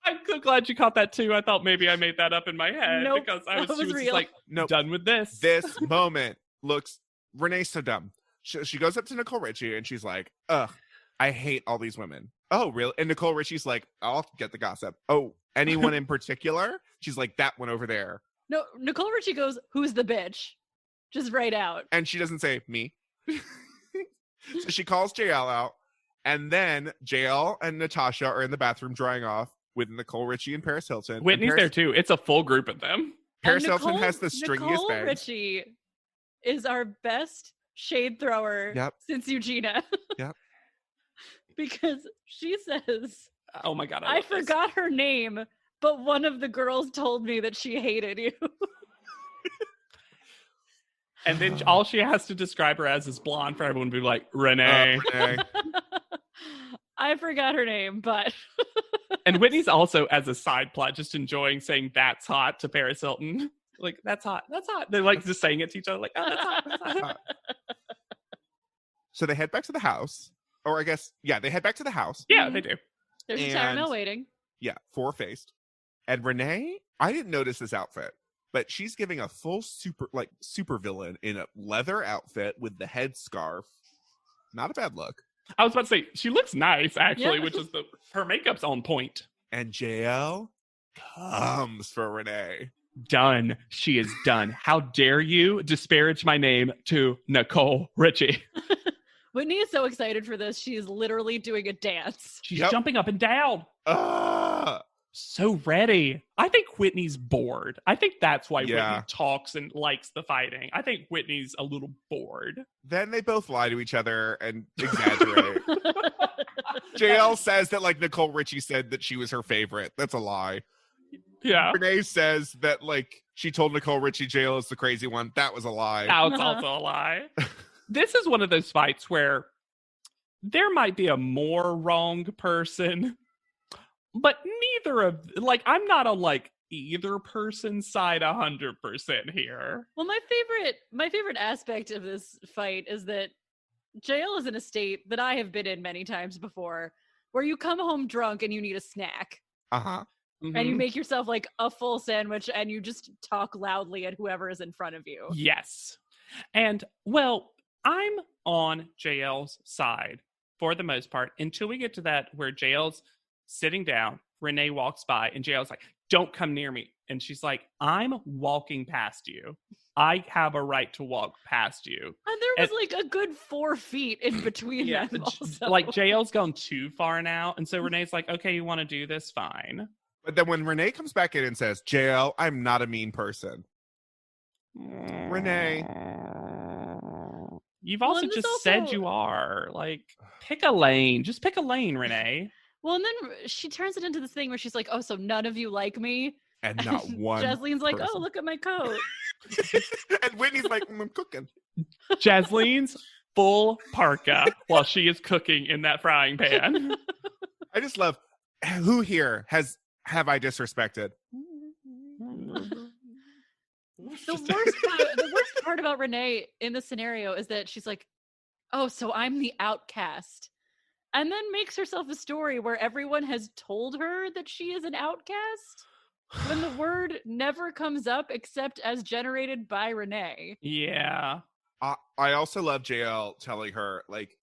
I'm so glad you caught that too. I thought maybe I made that up in my head because I was just like, done with this. This moment looks, Renee's so dumb. She goes up to Nicole Richie and she's like, ugh, I hate all these women. Oh, really? And Nicole Richie's like, I'll get the gossip. Oh, anyone in particular? She's like, that one over there. No, Nicole Richie goes, who's the bitch? Just right out. And she doesn't say, me. So she calls JL out. And then JL and Natasha are in the bathroom drying off with Nicole Richie and Paris Hilton. Whitney's there too. It's a full group of them. Paris Hilton has the stringiest Nicole bangs. Richie is our best shade thrower since Eugenia. Yep. Because she says, oh my God, I forgot her name, but one of the girls told me that she hated you. And then all she has to describe her as is blonde for everyone to be like, Renee. Renee. I forgot her name, but... And Whitney's also, as a side plot, just enjoying saying that's hot to Paris Hilton. Like, that's hot. That's hot. They're like just saying it to each other like, oh, that's hot. That's hot. So they head back to the house. Or I guess, they head back to the house. Yeah, they do. There's a caramel waiting. Yeah, four-faced. And Renee, I didn't notice this outfit, but she's giving a full super villain in a leather outfit with the headscarf. Not a bad look. I was about to say, she looks nice, actually, which is her makeup's on point. And JL comes for Renee. Done. She is done. How dare you disparage my name to Nicole Richie? Whitney is so excited for this. She is literally doing a dance. She's jumping up and down. So ready. I think Whitney's bored. I think that's why Whitney talks and likes the fighting. I think Whitney's a little bored. Then they both lie to each other and exaggerate. JL says that Nicole Richie said that she was her favorite. That's a lie. Yeah. Renee says that, like, she told Nicole Richie JL is the crazy one. That was a lie. That was also a lie. This is one of those fights where there might be a more wrong person, but neither of, like, I'm not on, like, either person's side 100% here. Well, my favorite aspect of this fight is that JL is in a state that I have been in many times before, where you come home drunk and you need a snack. Uh-huh. Mm-hmm. And you make yourself like a full sandwich and you just talk loudly at whoever is in front of you. Yes. And, well, I'm on JL's side for the most part until we get to that where JL's sitting down, Renee walks by, and JL's like, don't come near me. And she's like, I'm walking past you. I have a right to walk past you. And there was like a good 4 feet in between them also. Like, JL's gone too far now. And so Renee's like, okay, you want to do this? Fine. But then when Renee comes back in and says, JL, I'm not a mean person. Renee. You've also just said you are. Like, pick a lane. Just pick a lane, Renee. Well, and then she turns it into this thing where she's like, oh, so none of you like me? And not one Jaslene's like, oh, look at my coat. And Whitney's like, I'm cooking. Jaslene's full parka while she is cooking in that frying pan. I just love, who here have I disrespected? The worst part about Renee in the scenario is that she's like, oh, so I'm the outcast. And then makes herself a story where everyone has told her that she is an outcast when the word never comes up except as generated by Renee. Yeah. I also love JL telling her, like,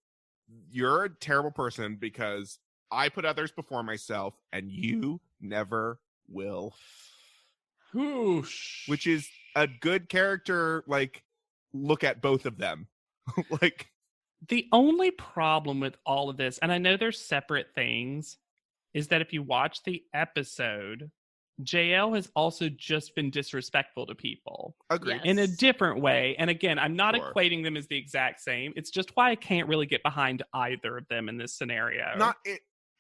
you're a terrible person because I put others before myself and you never will. Whoosh. Which is a good character, like, look at both of them. Like, the only problem with all of this, and I know they're separate things, is that if you watch the episode, JL has also just been disrespectful to people. Agreed. In a different way. And again, I'm not equating them as the exact same. It's just why I can't really get behind either of them in this scenario.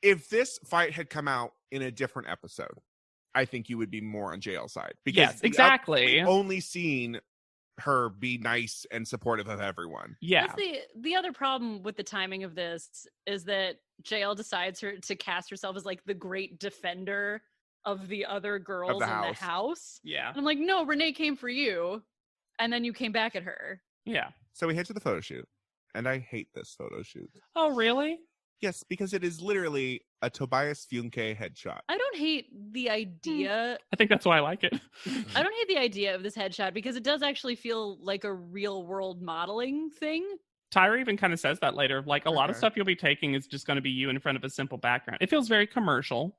If this fight had come out in a different episode, I think you would be more on JL's side. Because yes, exactly. We've only seen her be nice and supportive of everyone. Yeah. That's the other problem with the timing of this is that JL decides to cast herself as like the great defender of the other girls in the house. Yeah. And I'm like, no, Renee came for you. And then you came back at her. Yeah. So we head to the photo shoot. And I hate this photo shoot. Oh, really? Yes, because it is literally a Tobias Funke headshot. I don't hate the idea. I think that's why I like it. I don't hate the idea of this headshot because it does actually feel like a real world modeling thing. Tyra even kind of says that later. Like, a lot of stuff you'll be taking is just going to be you in front of a simple background. It feels very commercial.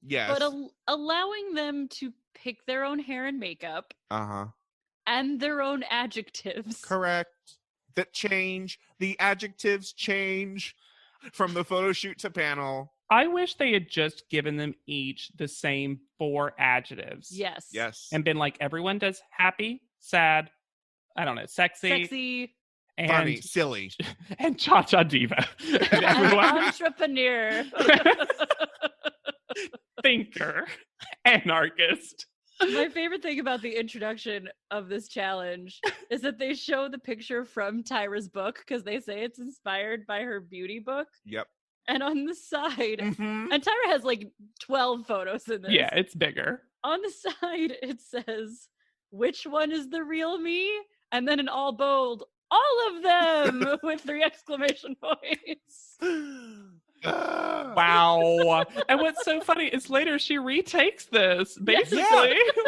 Yes. But allowing them to pick their own hair and makeup. Uh-huh. And their own adjectives. Correct. That change. The adjectives change from the photo shoot to panel. I wish they had just given them each the same 4 adjectives. Yes. Yes. And been like, everyone does happy, sad, I don't know, sexy. And funny, silly. And cha-cha diva. And entrepreneur. Thinker. Anarchist. My favorite thing about the introduction of this challenge is that they show the picture from Tyra's book because they say it's inspired by her beauty book. Yep. And on the side, and Tyra has like 12 photos in this. Yeah, it's bigger. On the side, it says, which one is the real me? And then in all bold, all of them with 3 exclamation points. Wow. And what's so funny is later she retakes this, basically.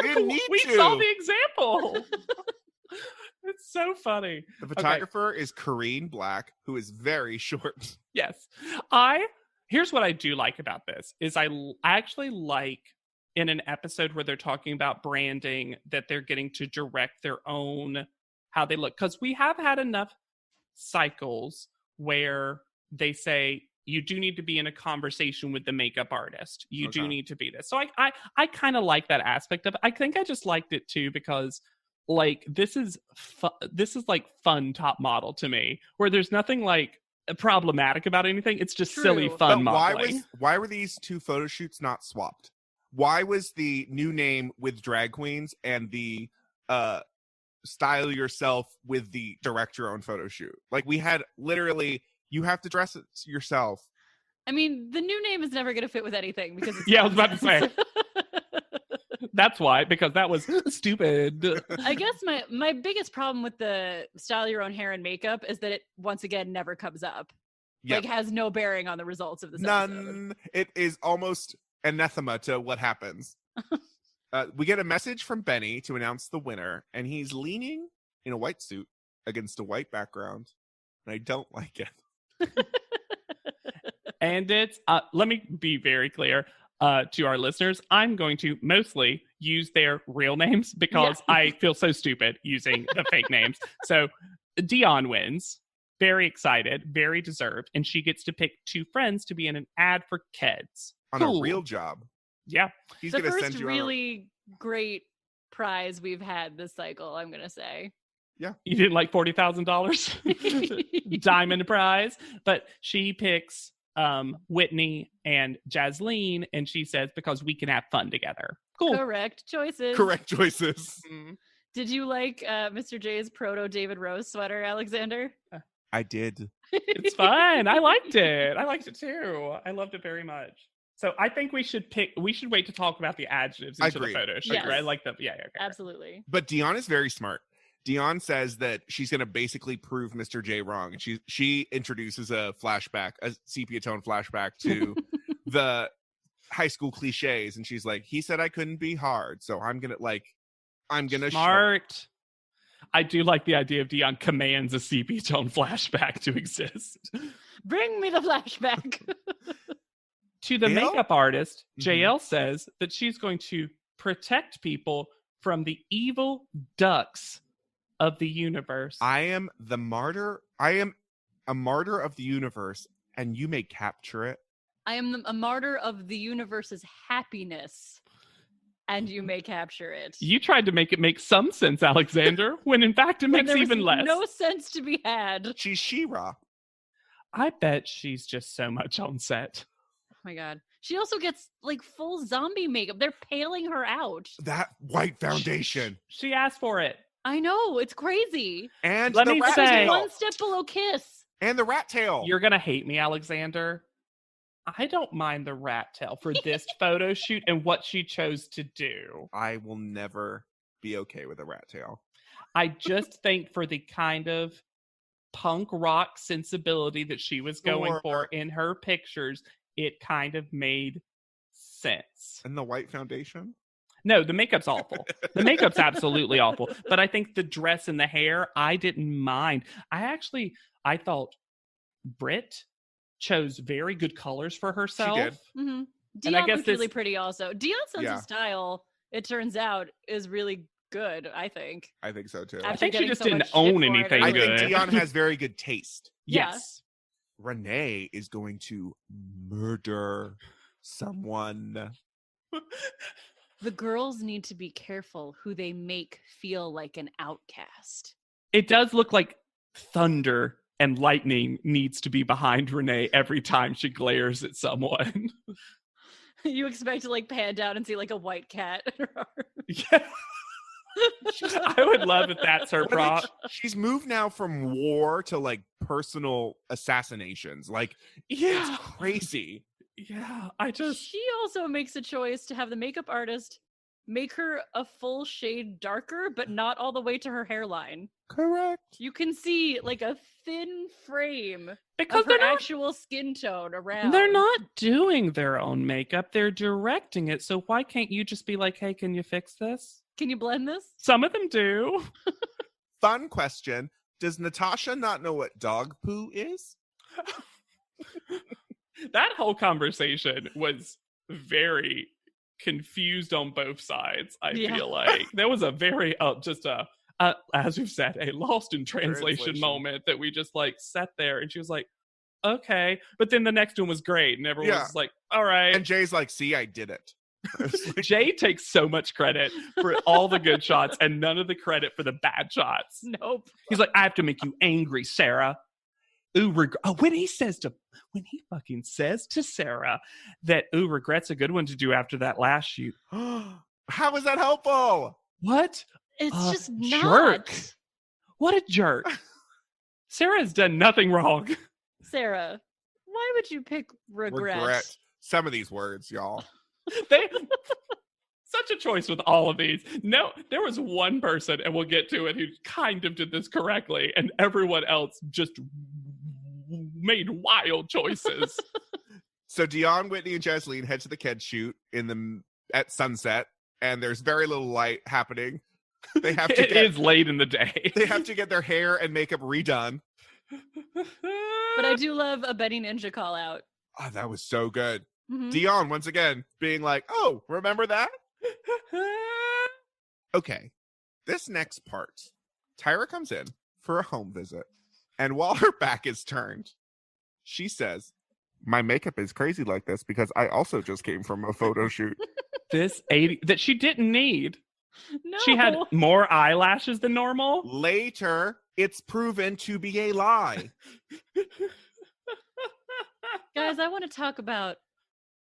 Yeah, we saw the example. It's so funny. The photographer is Corrine Black, who is very short. Yes. Here's what I do like about this, is I actually like in an episode where they're talking about branding that they're getting to direct their own, how they look. Because we have had enough cycles where they say, you do need to be in a conversation with the makeup artist. You do need to be this. So I kind of like that aspect of it. I think I just liked it too because like this is like fun top model to me, where there's nothing like problematic about anything. It's just silly fun but modeling. Why were these 2 photo shoots not swapped? why was the new name with drag queens and the style yourself with the direct your own photo shoot? Like, we had literally, you have to dress it yourself. I mean, the new name is never going to fit with anything because it's I was about to say. That's why, because that was stupid. I guess my biggest problem with the style your own hair and makeup is that it, once again, never comes up. Yep. Like, has no bearing on the results of this None. episode. It is almost anathema to what happens. We get a message from Benny to announce the winner, and he's leaning in a white suit against a white background, and I don't like it. And it's, let me be very clear to our listeners. I'm going to mostly use their real names because I feel so stupid using the fake names. So Dion wins. Very excited, very deserved. And she gets to pick 2 friends to be in an ad for Keds. On a real job. Yeah. He's the gonna first send you really great prize we've had this cycle, I'm going to say. Yeah. You didn't like $40,000 diamond prize, but she picks Whitney and Jasleen, and she says, because we can have fun together. Cool. Correct choices. Correct choices. Did you like Mr. J's proto David Rose sweater, Alexander? I did. It's fun. I liked it. I liked it too. I loved it very much. So I think we should wait to talk about the adjectives into the photo shoot, yes. right? Like okay. Absolutely. But Dion is very smart. Dion says that she's going to basically prove Mr. J wrong. And she introduces a sepia tone flashback to the high school cliches. And she's like, he said I couldn't be hard. So I'm going to smart. I do like the idea of Dion commands a sepia tone flashback to exist. Bring me the flashback. To the makeup artist, JL says that she's going to protect people from the evil ducks of the universe. I am the martyr. I am a martyr of the universe, and you may capture it. I am a martyr of the universe's happiness, and you may capture it. You tried to make it make some sense, Alexander, when in fact it makes even less. No sense to be had. She's She-Ra. I bet she's just so much on set. Oh my god. She also gets like full zombie makeup. They're paling her out. That white foundation. She asked for it. I know, it's crazy. And let me say, one step below Kiss. And the rat tail. You're gonna hate me, Alexander. I don't mind the rat tail for this photo shoot and what she chose to do. I will never be okay with a rat tail. I just think for the kind of punk rock sensibility that she was going for in her pictures, it kind of made sense. And the white foundation? No, the makeup's awful. The makeup's absolutely awful. But I think the dress and the hair, I didn't mind. I thought Britt chose very good colors for herself. She did. Mm-hmm. And I Dion guess was really pretty also. Dion's sense of style, it turns out, is really good, I think. I think so too. I think she just didn't own anything I good. think Dion has very good taste. Yes. Renee is going to murder someone. The girls need to be careful who they make feel like an outcast. It does look like thunder and lightning needs to be behind Renee every time she glares at someone. You expect to like pan down and see like a white cat in her arm. Yeah. I would love if that's her prop. She's moved now from war to like personal assassinations. Like, it's crazy. Yeah, She also makes a choice to have the makeup artist make her a full shade darker, but not all the way to her hairline. Correct. You can see like a thin frame because of her actual skin tone around. They're not doing their own makeup. They're directing it. So why can't you just be like, hey, can you fix this? Can you blend this? Some of them do. Fun question. Does Natasha not know what dog poo is? That whole conversation was very confused on both sides, I feel like. There was a very, as we've said, a lost in translation moment that we just like sat there and she was like, okay. But then the next one was great and everyone was like, all right. And Jay's like, see, I did it. Jay takes so much credit for all the good shots and none of the credit for the bad shots. Nope. He's like, I have to make you angry, Sarah. when he fucking says to Sarah that regret's a good one to do after that last shoot. How is that helpful? What? It's just not. Jerk. What a jerk. Sarah has done nothing wrong. Sarah, why would you pick regret? Some of these words, y'all. Such a choice with all of these. No, there was one person, and we'll get to it, who kind of did this correctly, and everyone else just made wild choices. So Dion, Whitney, and Jasleen head to the kids shoot at sunset, and there's very little light happening. They have to It is late in the day. They have to get their hair and makeup redone. But I do love a Benny Ninja call out. Oh, that was so good. Mm-hmm. Dion, once again, being like, oh, remember that? Okay, this next part, Tyra comes in for a home visit, and while her back is turned, she says, my makeup is crazy like this because I also just came from a photo shoot. That she didn't need. No. She had more eyelashes than normal. Later, it's proven to be a lie. Guys, I want to talk about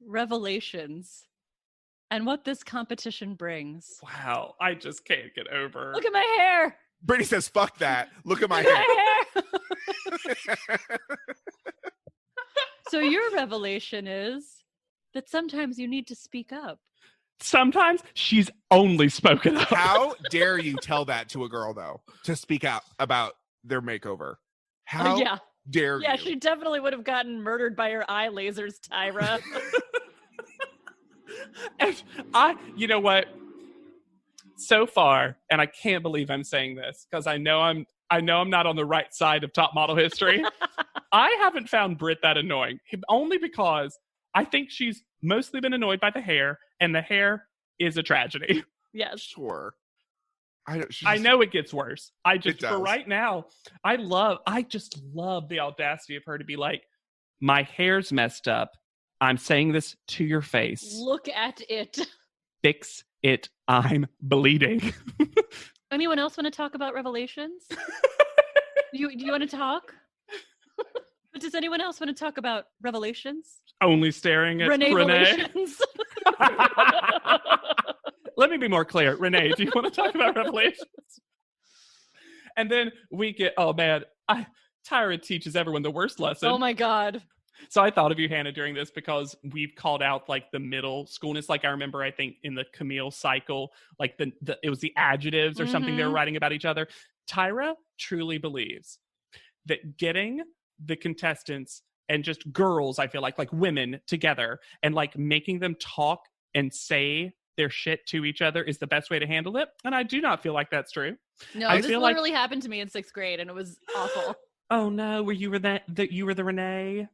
revelations and what this competition brings. Wow, I just can't get over. Look at my hair. Brittany says, fuck that. Look at my hair. So your revelation is that sometimes you need to speak up. Sometimes she's only spoken up. How dare you tell that to a girl, though, to speak out about their makeover? How dare you? Yeah, she definitely would have gotten murdered by her eye lasers, Tyra. And you know what? So far, and I can't believe I'm saying this because I know I'm not on the right side of top model history. I haven't found Britt that annoying, only because I think she's mostly been annoyed by the hair, and the hair is a tragedy. Yes. Sure. I know it gets worse. For right now, I just love the audacity of her to be like, my hair's messed up. I'm saying this to your face. Look at it. Fix it. I'm bleeding. Anyone else want to talk about revelations? Do you want to talk? But does anyone else want to talk about revelations? Only staring at Renee. Let me be more clear. Renee, do you want to talk about revelations? And then we get, oh man, Tyra teaches everyone the worst lesson. Oh my God. So I thought of you, Hannah, during this because we've called out like the middle schoolness. Like I remember, I think in the Camille cycle, like it was the adjectives or something they were writing about each other. Tyra truly believes that getting the contestants and just girls, I feel like women together and like making them talk and say their shit to each other is the best way to handle it. And I do not feel like that's true. No, this literally happened to me in 6th grade and it was awful. Oh no, you were the Renee?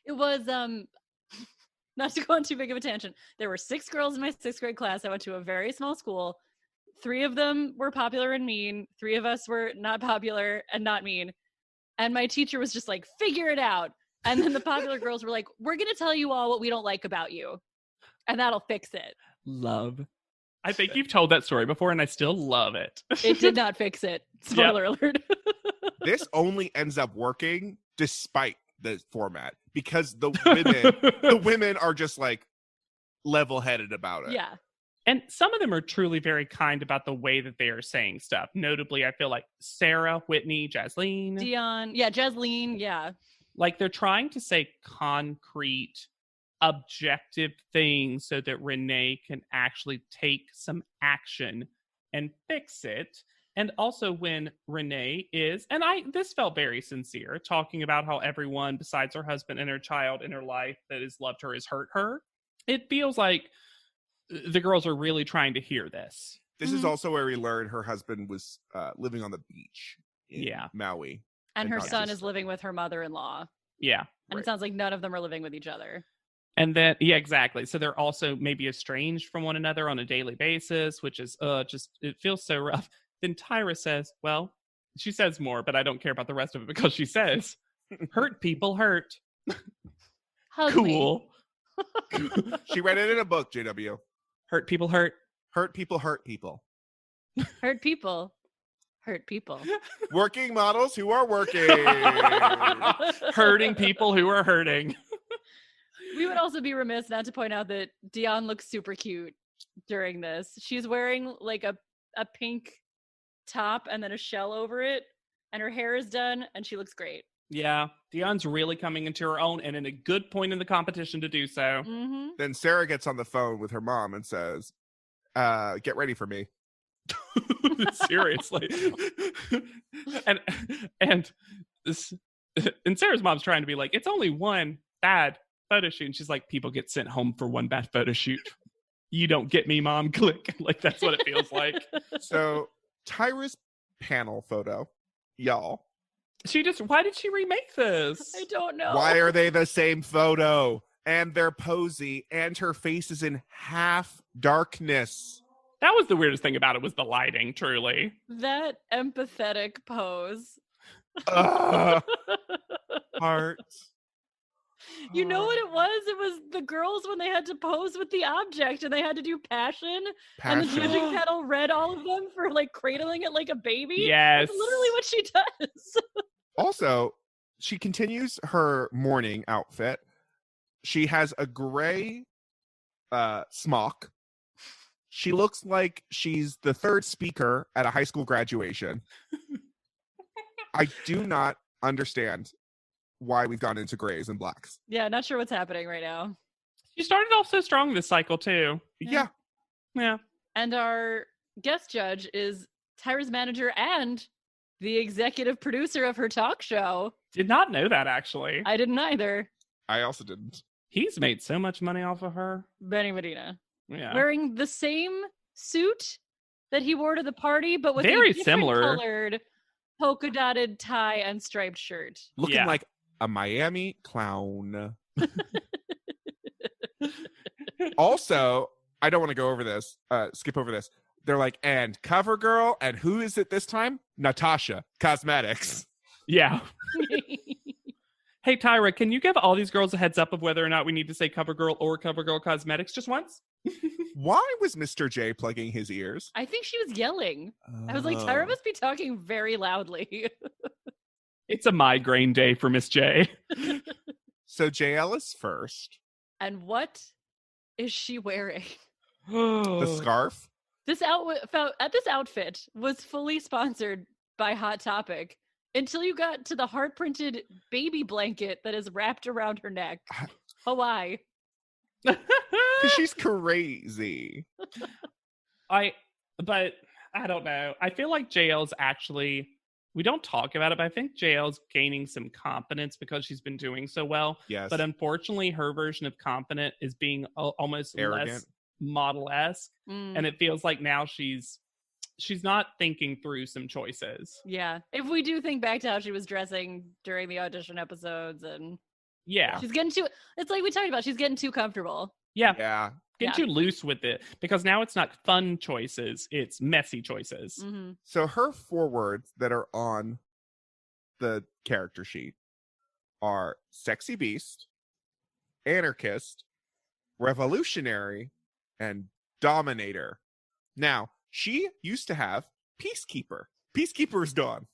It was, not to go on too big of a tangent. There were 6 girls in my 6th grade class. I went to a very small school. 3 of them were popular and mean. 3 of us were not popular and not mean. And my teacher was just like, figure it out. And then the popular girls were like, we're going to tell you all what we don't like about you. And that'll fix it. Love. I think you've told that story before and I still love it. It did not fix it. Spoiler alert. This only ends up working despite the format because the women are just like level-headed about it. Yeah. And some of them are truly very kind about the way that they are saying stuff. Notably, I feel like Sarah, Whitney, Jasleen. Dion. Yeah, Jasleen. Yeah. Like they're trying to say concrete, objective things so that Renee can actually take some action and fix it. And also when Renee is, and this felt very sincere, talking about how everyone besides her husband and her child in her life that has loved her has hurt her. It feels like the girls are really trying to hear this. This is also where we learned her husband was living on the beach in Maui. And her son is living with her mother-in-law. Yeah. And it sounds like none of them are living with each other. And then, yeah, exactly. So they're also maybe estranged from one another on a daily basis, which is it feels so rough. Then Tyra says, well, she says more, but I don't care about the rest of it because she says, hurt people hurt. Hug cool. She read it in a book, JW. Hurt people hurt. Hurt people hurt people. Hurt people. hurt people. Working models who are working. Hurting people who are hurting. We would also be remiss not to point out that Dion looks super cute during this. She's wearing like a pink top and then a shell over it, and her hair is done, and she looks great. Yeah, Dion's really coming into her own and in a good point in the competition to do so. Mm-hmm. Then Sarah gets on the phone with her mom and says, get ready for me. Seriously. and Sarah's mom's trying to be like, it's only one bad photo shoot. And she's like, people get sent home for one bad photo shoot. You don't get me, mom. Click. Like, that's what it feels like. So Tyra's panel photo, y'all. Why did she remake this? I don't know. Why are they the same photo? And they're posy, and her face is in half darkness. That was the weirdest thing about it, was the lighting, truly. That empathetic pose. Heart. You know what it was? It was the girls when they had to pose with the object and they had to do passion. And the judging panel read all of them for like cradling it like a baby. Yes. That's literally what she does. Also, she continues her morning outfit. She has a gray smock. She looks like she's the third speaker at a high school graduation. I do not understand why we've gone into grays and blacks. Yeah, not sure what's happening right now. She started off so strong this cycle, too. Yeah. And our guest judge is Tyra's manager and the executive producer of her talk show. Did not know that, actually. I didn't either. I also didn't. He's made so much money off of her. Benny Medina. Yeah. Wearing the same suit that he wore to the party, but with very a different similar colored polka dotted tie and striped shirt. Looking like a Miami clown. Also, I don't want to go over this, skip over this. They're like, and cover girl, and who is it this time? Natasha, cosmetics. Yeah. Hey, Tyra, can you give all these girls a heads up of whether or not we need to say CoverGirl or CoverGirl Cosmetics just once? Why was Mr. J plugging his ears? I think she was yelling. I was like, Tyra must be talking very loudly. It's a migraine day for Miss J. So JL is first. And what is she wearing? The scarf? This outfit was fully sponsored by Hot Topic until you got to the heart-printed baby blanket that is wrapped around her neck. Hawaii. Because she's crazy. But I don't know. I feel like JL's actually, we don't talk about it, but I think JL's gaining some confidence because she's been doing so well. Yes. But unfortunately, her version of confident is being almost arrogant, less model-esque. And it feels like now she's not thinking through some choices. Yeah. If we do think back to how she was dressing during the audition episodes and she's getting too, it's like we talked about, she's getting too comfortable. Yeah. Getting too loose with it because now it's not fun choices, it's messy choices. Mm-hmm. So her 4 words that are on the character sheet are sexy beast, anarchist, revolutionary, and dominator. Now, she used to have peacekeeper. Peacekeeper is gone.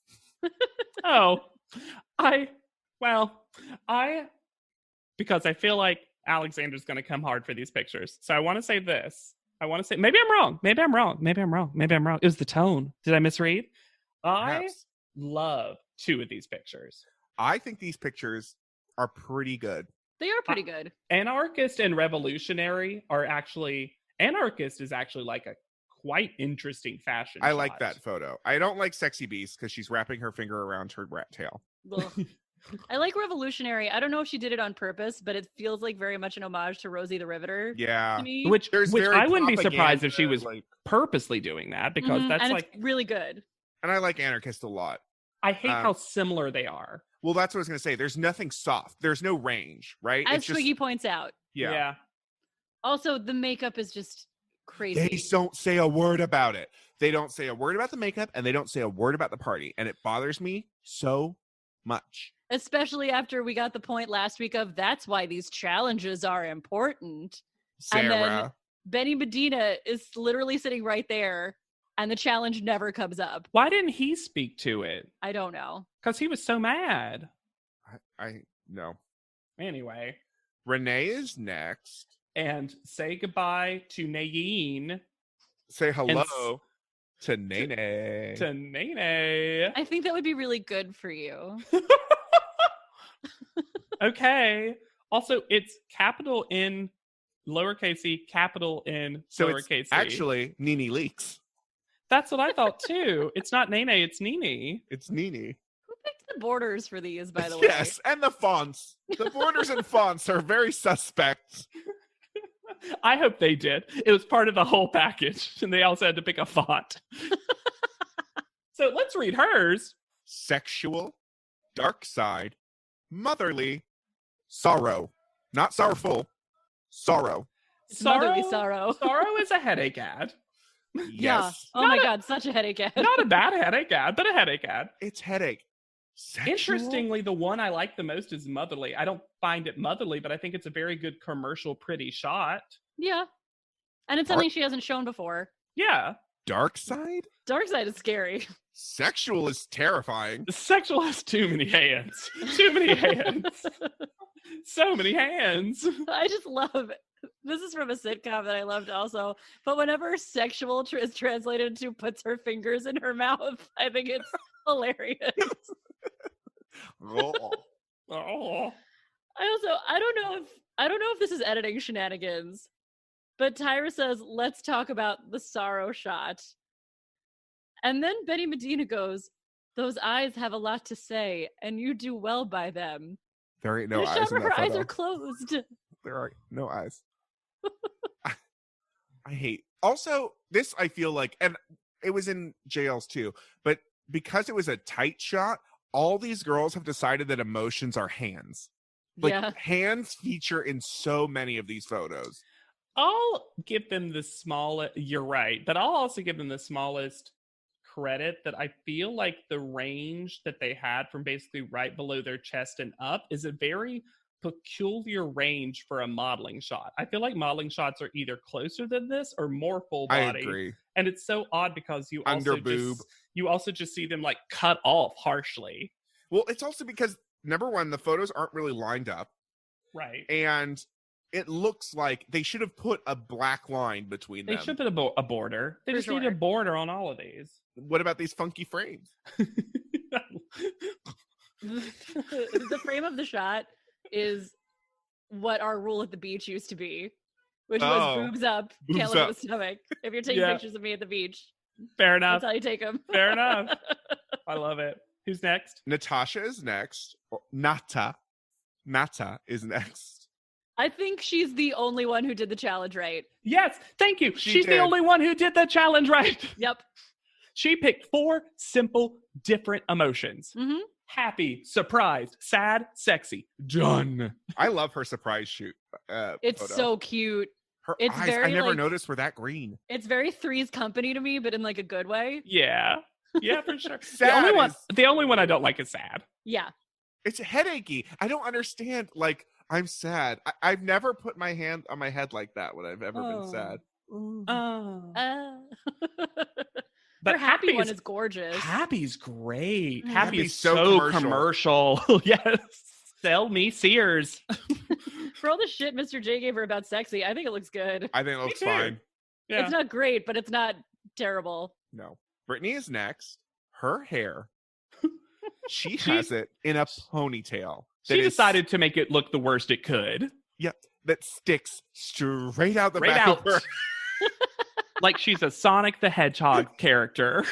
Because I feel like Alexander's going to come hard for these pictures. So I want to say this. Maybe I'm wrong. It was the tone. Did I misread? Perhaps. I love 2 of these pictures. I think these pictures are pretty good. They are pretty good. Anarchist and revolutionary Anarchist is actually like a quite interesting fashion I shot. like that photo. I don't like sexy beast because she's wrapping her finger around her rat tail. I like revolutionary. I don't know if she did it on purpose, but it feels like very much an homage to Rosie the Riveter. Yeah. To me. Which I wouldn't be surprised if she was like purposely doing that because that's and like it's really good. And I like anarchist a lot. I hate how similar they are. Well, that's what I was going to say. There's nothing soft. There's no range, right? As Twiggy points out. Yeah. Also, the makeup is just crazy. They don't say a word about it. They don't say a word about the makeup, and they don't say a word about the party. And it bothers me so much. Especially after we got the point last week of that's why these challenges are important. Sarah. And then Benny Medina is literally sitting right there and the challenge never comes up. Why didn't he speak to it? I don't know. Because he was so mad. I no. Anyway. Renee is next. And say goodbye to Nayeen. Say hello to Nene. To Nene. I think that would be really good for you. Okay. Also, it's capital in lowercase e, capital in lowercase it's actually Nene Leaks. That's what I thought too. It's not Nene, it's Nene. It's Nene. Who picked the borders for these, by the way? Yes, and the fonts. The borders and fonts are very suspect. I hope they did. It was part of the whole package, and they also had to pick a font. So let's read hers. Sexual, dark side, motherly, sorrow. Not sorrowful, sorrow. It's motherly sorrow. Sorrow is a headache ad. Yes. Yeah. Oh my God, such a headache ad. Not a bad headache ad, but a headache ad. It's headache. Sexual? Interestingly, the one I like the most is motherly. I don't find it motherly, but I think it's a very good commercial, pretty shot. Yeah. And it's something she hasn't shown before. Yeah. Dark side? Dark side is scary. Sexual is terrifying. Sexual has too many hands. Too many hands. So many hands. I just love it. This is from a sitcom that I loved also. But whenever sexual is translated to puts her fingers in her mouth, I think it's hilarious. Oh. I don't know if this is editing shenanigans, but Tyra says, "Let's talk about the sorrow shot." And then Betty Medina goes, "Those eyes have a lot to say, and you do well by them." There ain't no eyes in that her photo. eyes are closed. There are no eyes. I hate. Also, this I feel like, and it was in JL's too, but because it was a tight shot, all these girls have decided that emotions are hands. Like hands feature in so many of these photos. I'll give them the smallest, you're right, but I'll also give them the smallest credit that I feel like the range that they had from basically right below their chest and up is a very peculiar range for a modeling shot. I feel like modeling shots are either closer than this or more full body. I agree. And it's so odd because you also just see them like cut off harshly. Well, it's also because number one, the photos aren't really lined up. Right. And it looks like they should have put a black line between them. They should put a border. They just need a border on all of these. What about these funky frames? The frame of the shot is what our rule at the beach used to be, which was boobs up, can't look at the stomach. If you're taking pictures of me at the beach, fair enough. That's how you take them. Fair enough. I love it. Who's next? Natasha is next. Nata is next. I think she's the only one who did the challenge right. Yes, thank you. She's the only one who did the challenge right. Yep. She picked 4 simple, different emotions. Mm-hmm. Happy, surprised, sad, sexy. Done. I love her surprise shoot. It's photo. So cute. Her it's eyes, very, I never noticed were that green. It's very Three's Company to me, but in like a good way. Yeah. Yeah, for sure. The only one I don't like is sad. Yeah. It's headachy. I don't understand. Like, I'm sad. I've never put my hand on my head like that when I've ever been sad. But her happy one is gorgeous. Happy's great. Happy Happy's is so commercial. Yes. Sell me Sears. For all the shit Mr. J gave her about sexy, I think it looks good. I think it looks fine. Yeah. It's not great, but it's not terrible. No. Brittany is next. Her hair. She has it in a ponytail. She decided to make it look the worst it could. Yep. That sticks straight out the back of her. Like she's a Sonic the Hedgehog character.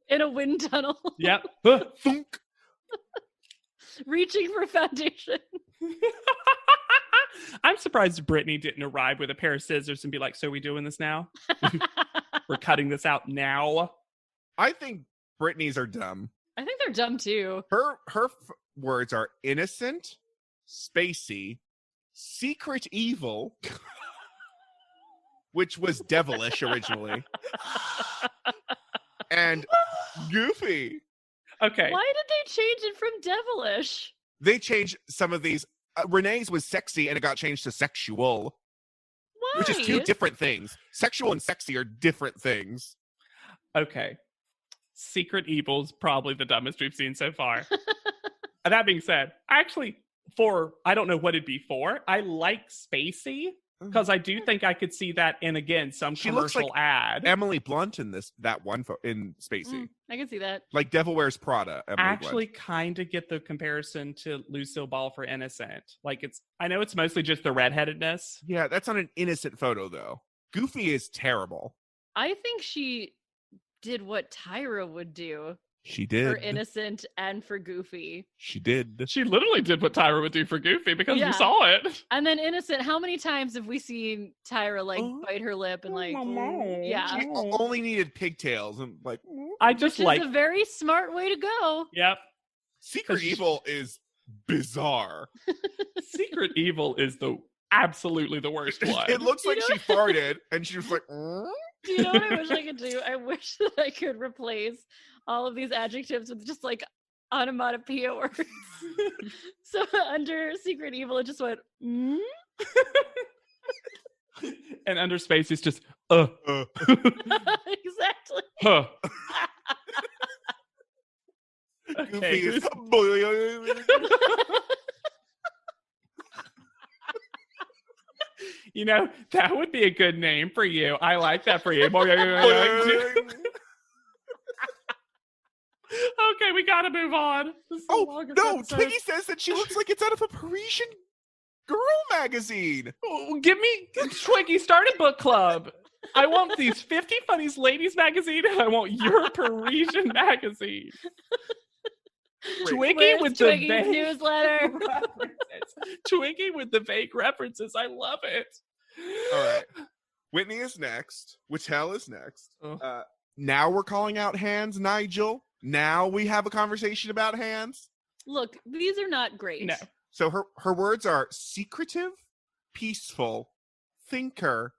In a wind tunnel. Yep. Thunk. Reaching for foundation. I'm surprised Brittany didn't arrive with a pair of scissors and be like, so are we doing this now? We're cutting this out now? I think Brittany's are dumb. I think they're dumb too. Her words are innocent, spacey, secret evil, which was devilish originally, and goofy. Okay. Why did they change it from devilish? They changed some of these. Renee's was sexy and it got changed to sexual. Why? Which is 2 different things. Sexual and sexy are different things. Okay. Secret Evil's probably the dumbest we've seen so far. That being said, actually, I don't know what it'd be for. I like Spacey because I do think I could see that in, again, some She commercial looks like ad. Emily Blunt in that one in Spacey. I can see that. Like Devil Wears Prada. Emily Actually Blunt. kind of get the comparison to Lucille Ball for Innocent. Like I know it's mostly just the redheadedness. Yeah, that's not an innocent photo though. Goofy is terrible. I think she did what Tyra would do. She did. For Innocent and for Goofy. She did. She literally did what Tyra would do for Goofy because we saw it. And then Innocent, how many times have we seen Tyra bite her lip and yeah. She only needed pigtails and like. Which is a very smart way to go. Yep. Secret Evil is bizarre. Secret Evil is absolutely the worst one. It looks like she farted and she was like. Do you know what I wish I could do? I wish that I could replace all of these adjectives with just like onomatopoeia words. So under Secret Evil, it just went, And under Space, it's just, Exactly. Huh. Goofy is. You know, that would be a good name for you. I like that for you. Okay, we gotta move on. Oh, no, Twiggy says that she looks like it's out of a Parisian girl magazine. Oh, give me, Twiggy, start a book club. I want these 50 Funniest Ladies magazine, and I want your Parisian magazine. Twiggy with the vague newsletter. references. Twiggy with the vague references. I love it. All right. Whitney is next. Whittel is next. Now we're calling out hands, Nigel. Now we have a conversation about hands. Look, these are not great. No. So her words are secretive, peaceful, thinker,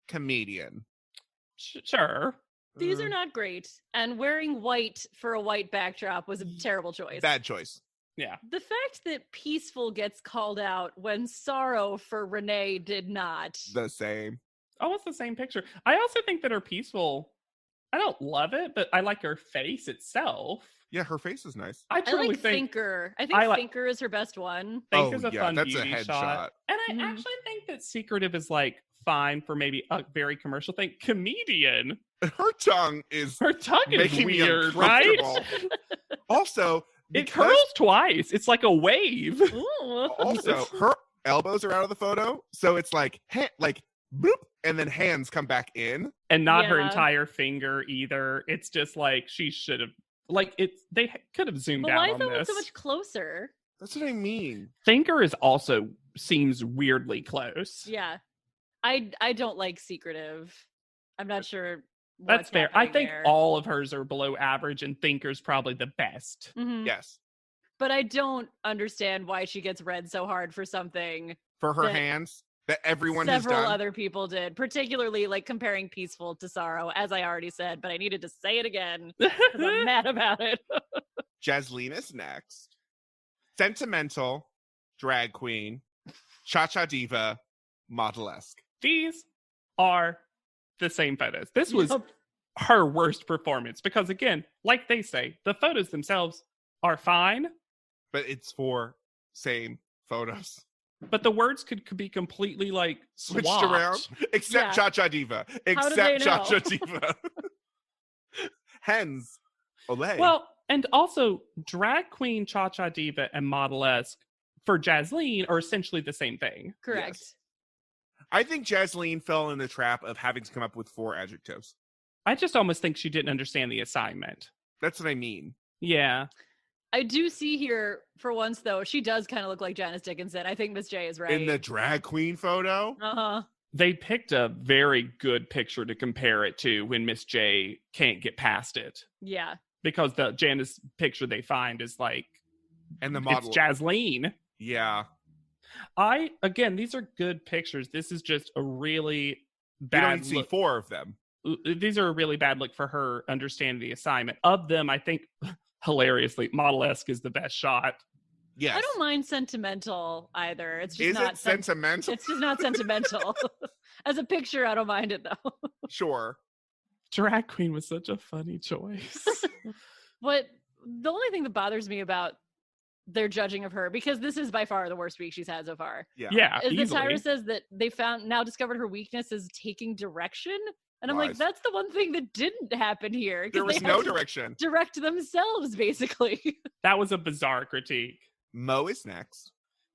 comedian. Sure. These are not great. And wearing white for a white backdrop was a terrible choice. Bad choice. Yeah. The fact that peaceful gets called out when sorrow for Renee did not. The same. Oh, it's the same picture. I also think that her peaceful, I don't love it, but I like her face itself. Yeah, her face is nice. I truly like think Thinker. I think Thinker is her best one. Thinker's a fun that's beauty a headshot. shot. And I actually think that Secretive is like fine for maybe a very commercial thing. Comedian. Her tongue is making me weird, right? Also, it curls twice. It's like a wave. Also, her elbows are out of the photo, so it's like boop, and then hands come back in, and not her entire finger either. It's just like she should have. Like they could have zoomed out on this. Why is that so much closer? That's what I mean. Thinker is also seems weirdly close. Yeah, I don't like Secretive. I'm not sure. That's fair. I think all of hers are below average, and Thinker's probably the best. Mm-hmm. Yes. But I don't understand why she gets read so hard for something. For her hands that everyone has done. Several other people did, particularly like comparing Peaceful to Sorrow, as I already said, but I needed to say it again because I'm mad about it. Jasleen is next. Sentimental, drag queen, cha-cha diva, model-esque. These are the same photos. This was her worst performance because, again, like they say, the photos themselves are fine. But it's for same photos. But the words could be completely like switched swapped. around. Except Cha-Cha Diva. Except Cha-Cha Diva. Hens. Olay. Well, and also drag queen, Cha-Cha Diva, and model-esque for Jasleen are essentially the same thing. Correct. Yes. I think Jasleen fell in the trap of having to come up with 4 adjectives. I just almost think she didn't understand the assignment. That's what I mean. Yeah. I do see here, for once, though, she does kind of look like Janice Dickinson. I think Miss J is right. In the drag queen photo? Uh-huh. They picked a very good picture to compare it to when Miss J can't get past it. Yeah. Because the Janice picture they find is like... And the model... It's Jasleen. Yeah. Again, these are good pictures. This is just a really bad look. You don't see 4 of them. These are a really bad look for her understanding the assignment. Of them, I think, hilariously, model-esque is the best shot. Yes. I don't mind sentimental either. It's just not sentimental. It's just not sentimental. As a picture, I don't mind it though. Sure. Drag queen was such a funny choice. But the only thing that bothers me about their judging of her, because this is by far the worst week she's had so far. Yeah, is easily. that Tyra says that they now discovered her weakness is taking direction. And I'm Lies. like, that's the one thing that didn't happen here. There was they no had to direction. direct themselves, basically. That was a bizarre critique. Mo is next.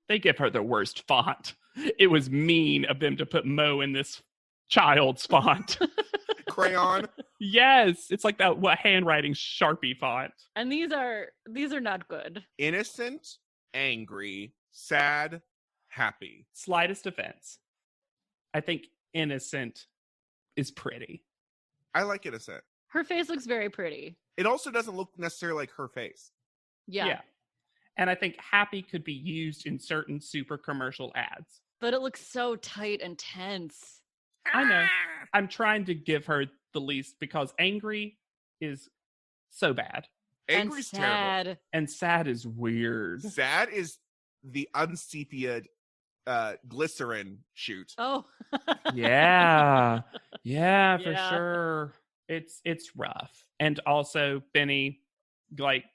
They give her the worst font. It was mean of them to put Mo in this child's font. Crayon. Yes, it's like that handwriting Sharpie font. And these are not good. Innocent, angry, sad, happy. Slightest offense. I think innocent is pretty. I like innocent. Her face looks very pretty. It also doesn't look necessarily like her face. Yeah. And I think happy could be used in certain super commercial ads. But it looks so tight and tense. I know. I'm trying to give her the least because angry is so bad. Angry's and sad. terrible. And sad is weird. Sad is the unsepiaed glycerin shoot. Oh. Yeah. Yeah, for Yeah. sure. It's rough. And also Benny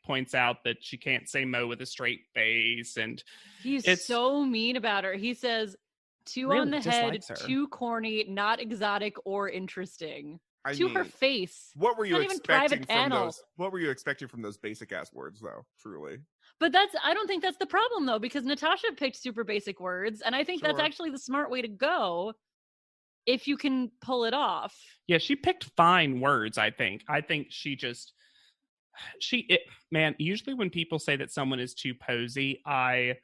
points out that she can't say Mo with a straight face, and He's so mean about her. He says, too really on the head, dislikes her. too corny, not exotic or interesting. I To mean, her face. What were you Not even expecting private from panel. those? What were you expecting from those basic ass words, though? Truly, But I don't think that's the problem, though, because Natasha picked super basic words, and I think that's Sure. actually the smart way to go if you can pull it off. Yeah, she picked fine words, I think. I think man, usually when people say that someone is too posy, I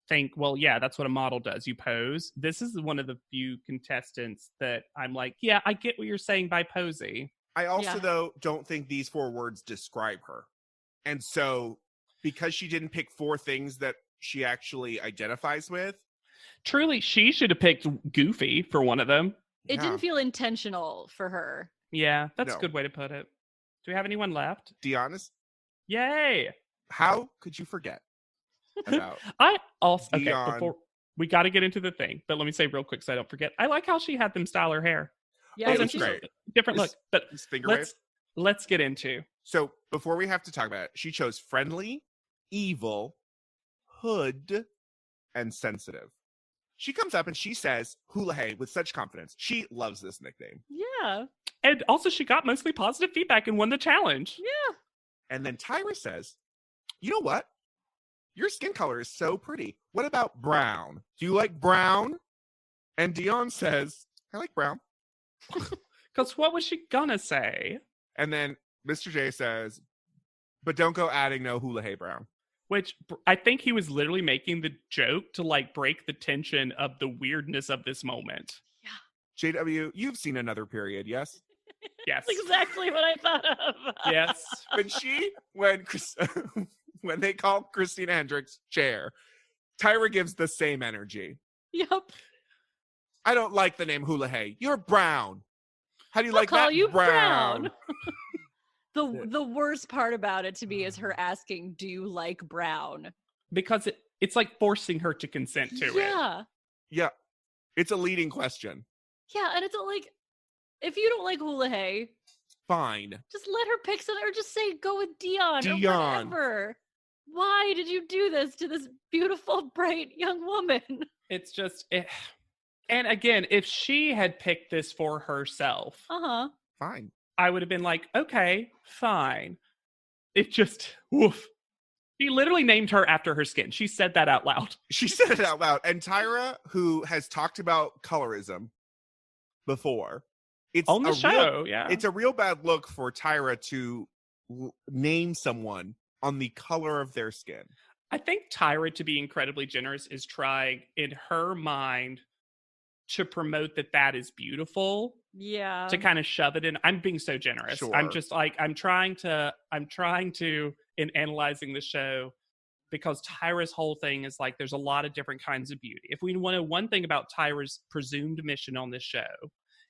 think, well, yeah, that's what a model does. You pose. This is one of the few contestants that I'm like, yeah, I get what you're saying by posy. I also Yeah. though don't think these 4 words describe her, and so because she didn't pick 4 things that she actually identifies with. Truly, she should have picked goofy for one of them. It Yeah. didn't feel intentional for her. Yeah, that's No. a good way to put it. Do we have anyone left? Deonis, Yay! how could you forget about I also Dion. before we got to get into the thing, but let me say real quick so I don't forget. I like how she had them style her hair. Yeah, It me was too. great. Different look. This- But this finger wave? let's get into. So before we have to talk about it, she chose friendly, evil, hood, and sensitive. She comes up and she says hula hey with such confidence. She loves this nickname. Yeah. And also she got mostly positive feedback and won the challenge. Yeah. And then Tyra says, you know what? Your skin color is so pretty. What about brown? Do you like brown? And Dion says, I like brown. Because what was she gonna say? And then Mr. J says, but don't go adding no hula hey brown. Which I think he was literally making the joke to break the tension of the weirdness of this moment. JW, you've seen Another Period, yes? Yes. That's exactly what I thought of. Yes. When they call Christina Hendricks chair, Tyra gives the same energy. Yep. I don't like the name hula hey. You're brown. How do you like call that? you brown. The worst part about it to me is her asking, do you like brown? Because it's like forcing her to consent to it. Yeah. Yeah. It's a leading question. Yeah, and it's like, if you don't like hula hey, Fine. just let her pick something, or just say go with Dion or Dion. whatever. Why did you do this to this beautiful, bright young woman? It's just and again, if she had picked this for herself, Uh-huh. Fine. I would have been like, okay, fine. It just woof. She literally named her after her skin. She said that out loud. She said it out loud. And Tyra, who has talked about colorism before, it's On the a show, yeah. It's a real bad look for Tyra to name someone on the color of their skin. I think Tyra, to be incredibly generous, is trying in her mind to promote that is beautiful, Yeah. to kind of shove it in. I'm being so generous. Sure. I'm just like, I'm trying to, in analyzing the show, because Tyra's whole thing is like, there's a lot of different kinds of beauty. If we want to know one thing about Tyra's presumed mission on this show,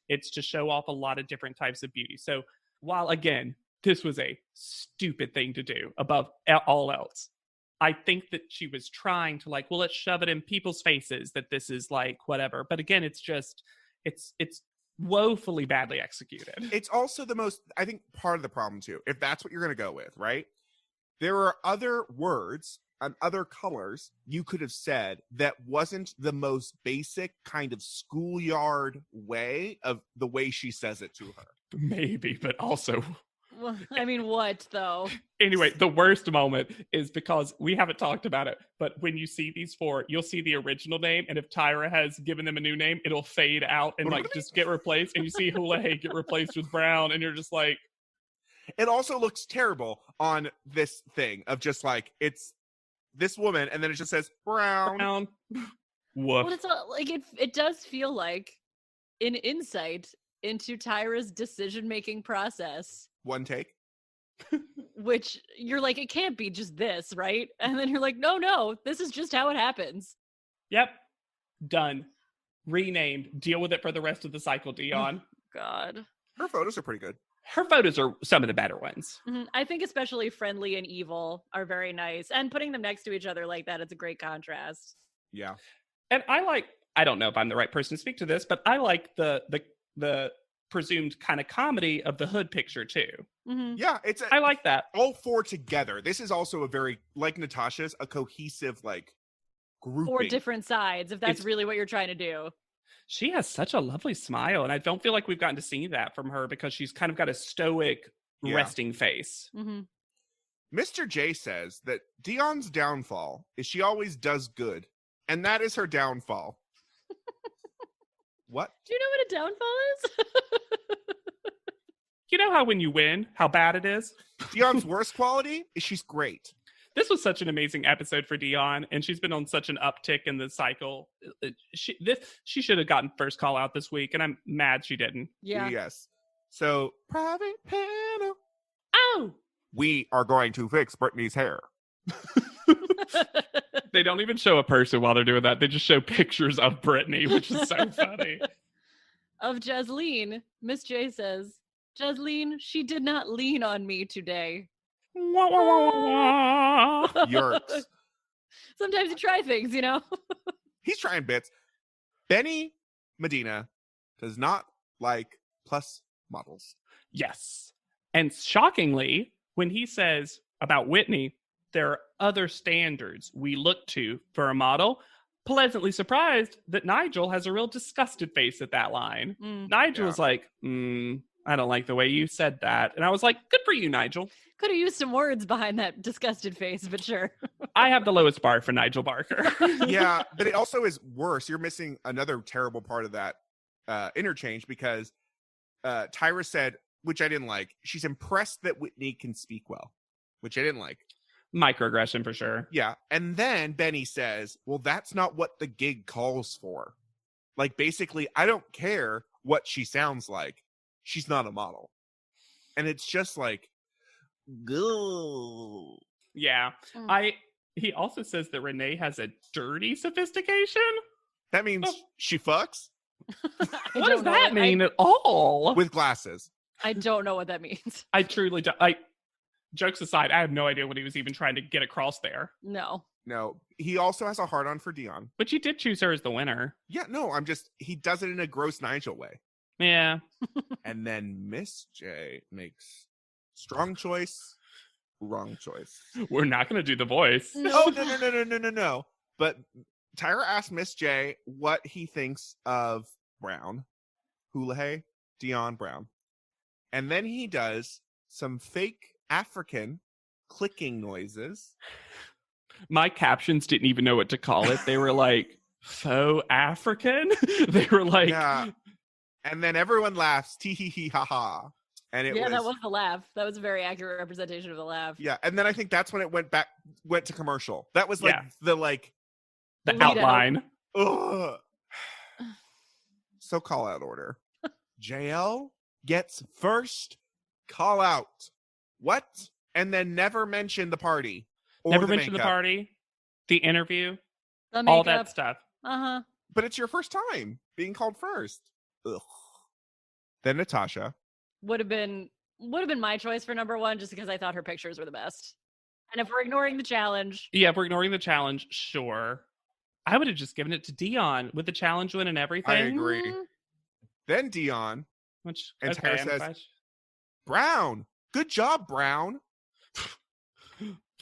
it's to show off a lot of different types of beauty. So while, again, this was a stupid thing to do above all else, I think that she was trying to let's shove it in people's faces that this is whatever. But again, it's just, it's woefully badly executed. It's also the most, I think, part of the problem too, if that's what you're going to go with, right? There are other words and other colors you could have said that wasn't the most basic kind of schoolyard way of the way she says it to her. Maybe, but also... Well, I mean, what, though? Anyway, the worst moment is because we haven't talked about it, but when you see these four, you'll see the original name, and if Tyra has given them a new name, it'll fade out and like just get replaced, and you see Houlihan get replaced with Brown, and you're just like... It also looks terrible on this thing of just like, it's this woman, and then it just says Brown. Woof. Well, it's all, like, it does feel like an insight into Tyra's decision-making process. One take. Which you're like, it can't be just this, right? And then you're like, no, this is just how it happens. Yep. Done. Renamed. Deal with it for the rest of the cycle, Dion. God. Her photos are pretty good. Her photos are some of the better ones. Mm-hmm. I think especially friendly and evil are very nice. And putting them next to each other like that, it's a great contrast. Yeah. And I don't know if I'm the right person to speak to this, but I like the presumed kind of comedy of the hood picture too. Mm-hmm. Yeah, I like that. All four together. This is also a very, like Natasha's, a cohesive like grouping. Four different sides, if that's really what you're trying to do. She has such a lovely smile, and I don't feel like we've gotten to see that from her because she's kind of got a stoic, resting face. Mm-hmm. Mr. J says that Dion's downfall is she always does good, and that is her downfall. What? Do you know what a downfall is? You know how when you win, how bad it is? Dion's worst quality is she's great. This was such an amazing episode for Dion, and she's been on such an uptick in the cycle. She should have gotten first call out this week, and I'm mad she didn't. Yeah. Yes. So, private panel. Oh! We are going to fix Brittany's hair. They don't even show a person while they're doing that. They just show pictures of Brittany, which is so funny. Of Jasleen, Miss J says, Jasleen, she did not lean on me today. Wah, wah, wah, wah, wah. Yerks. Sometimes you try things, you know? He's trying bits. Benny Medina does not like plus models. Yes. And shockingly, when he says about Whitney, there are other standards we look to for a model, pleasantly surprised that Nigel has a real disgusted face at that line. Nigel was like, I don't like the way you said that. And I was like, good for you, Nigel. Could have used some words behind that disgusted face, but sure. I have the lowest bar for Nigel Barker. Yeah, but it also is worse. You're missing another terrible part of that interchange because Tyra said, which I didn't like, she's impressed that Whitney can speak well, which I didn't like. Microaggression for sure. Yeah. And then Benny says, well, that's not what the gig calls for. Like, basically, I don't care what she sounds like. She's not a model. And it's just like, go. Yeah. He also says that Renee has a dirty sophistication. That means she fucks? What does that mean at all? With glasses. I don't know what that means. I truly don't. Jokes aside, I have no idea what he was even trying to get across there. No. He also has a hard-on for Dion. But you did choose her as the winner. Yeah, no, he does it in a gross Nigel way. Yeah. And then Miss J makes strong choice, wrong choice. We're not going to do the voice. No. Oh, no. But Tyra asked Miss J what he thinks of Brown. Houlihan, Dion Brown. And then he does some fake African clicking noises. My captions didn't even know what to call it. They were like, faux African? They were like... Yeah. And then everyone laughs, tee hee hee ha ha. And that was the laugh. That was a very accurate representation of the laugh. Yeah, and then I think that's when it went to commercial. That was like the outline. Ugh. So call out order. JL gets first call out. What? And then never mention the party. Never mention the party, the interview, the makeup, all that stuff. Uh-huh. But it's your first time being called first. Ugh. Then Natasha. Would have been my choice for number one, just because I thought her pictures were the best. And if we're ignoring the challenge. Yeah, if we're ignoring the challenge, sure. I would have just given it to Dion with the challenge win and everything. I agree. Then Dion. Which, and okay, Tyra says, Brown. Good job, Brown.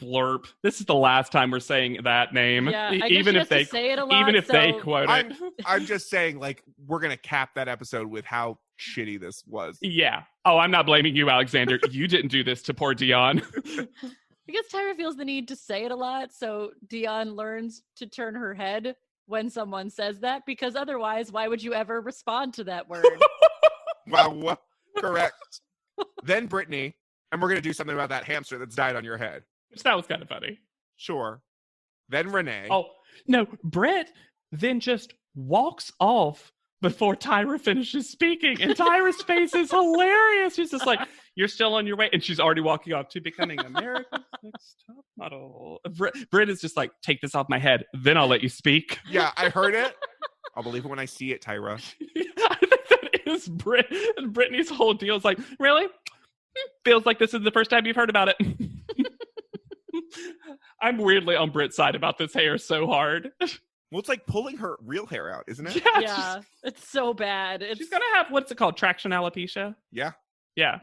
Blurp. This is the last time we're saying that name. Yeah, I even guess if they say it a lot, even if they so quote it. I'm just saying, like, we're gonna cap that episode with how shitty this was. Yeah. Oh, I'm not blaming you, Alexander. You didn't do this to poor Dion. I guess Tyra feels the need to say it a lot, so Dion learns to turn her head when someone says that, because otherwise, why would you ever respond to that word? Wow, correct. Then Brittany, and we're gonna do something about that hamster that's died on your head. Which that was kind of funny. Sure. Then Renee. Oh, no, Brett then just walks off before Tyra finishes speaking, and Tyra's face is hilarious. She's just like, you're still on your way, and she's already walking off to becoming America's Next Top Model. Britt is just like, take this off my head, then I'll let you speak. Yeah, I heard it. I'll believe it when I see it, Tyra. I think that is Britt. And Brittany's whole deal is like, really? Feels like this is the first time you've heard about it. I'm weirdly on Britt's side about this hair so hard. Well, it's like pulling her real hair out, isn't it? Yeah, it's so bad. She's gonna have, what's it called, traction alopecia? Yeah. Yeah.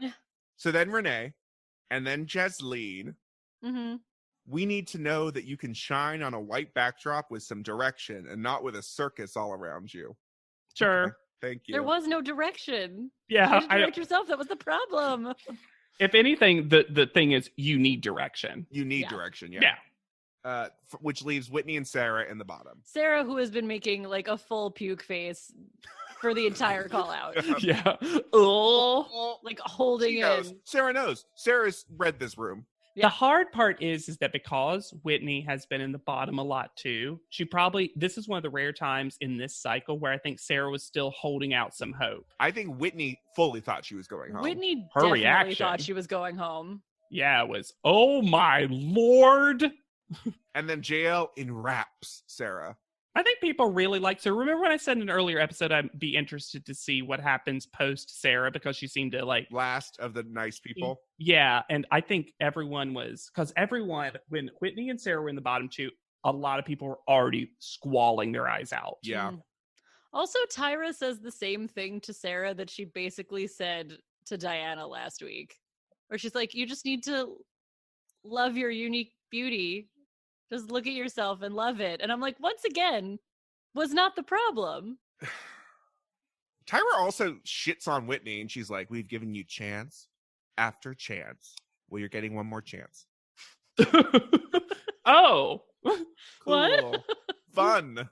So then Renee, and then Jasleen. Mm-hmm. We need to know that you can shine on a white backdrop with some direction and not with a circus all around you. Sure. Okay, thank you. There was no direction. Yeah. You had to direct yourself. That was the problem. If anything, the thing is, you need direction. You need direction, yeah. Yeah. Which leaves Whitney and Sarah in the bottom. Sarah, who has been making like a full puke face for the entire call out. Yeah. Oh. Like holding in. Sarah knows. Sarah's read this room. The hard part is that because Whitney has been in the bottom a lot too, this is one of the rare times in this cycle where I think Sarah was still holding out some hope. I think Whitney fully thought she was going home. Whitney Her definitely reaction. thought she was going home. Yeah, it was, oh my Lord. And then JL enwraps Sarah. I think people really like Sarah. Remember when I said in an earlier episode I'd be interested to see what happens post Sarah because she seemed to like last of the nice people. Yeah, and I think everyone was, because when Whitney and Sarah were in the bottom two, a lot of people were already squalling their eyes out. Yeah. Also, Tyra says the same thing to Sarah that she basically said to Diana last week, where she's like, you just need to love your unique beauty. Just look at yourself and love it. And I'm like, once again, was not the problem. Tyra also shits on Whitney, and she's like, we've given you chance after chance. Well, you're getting one more chance. Oh. Cool. What? Fun.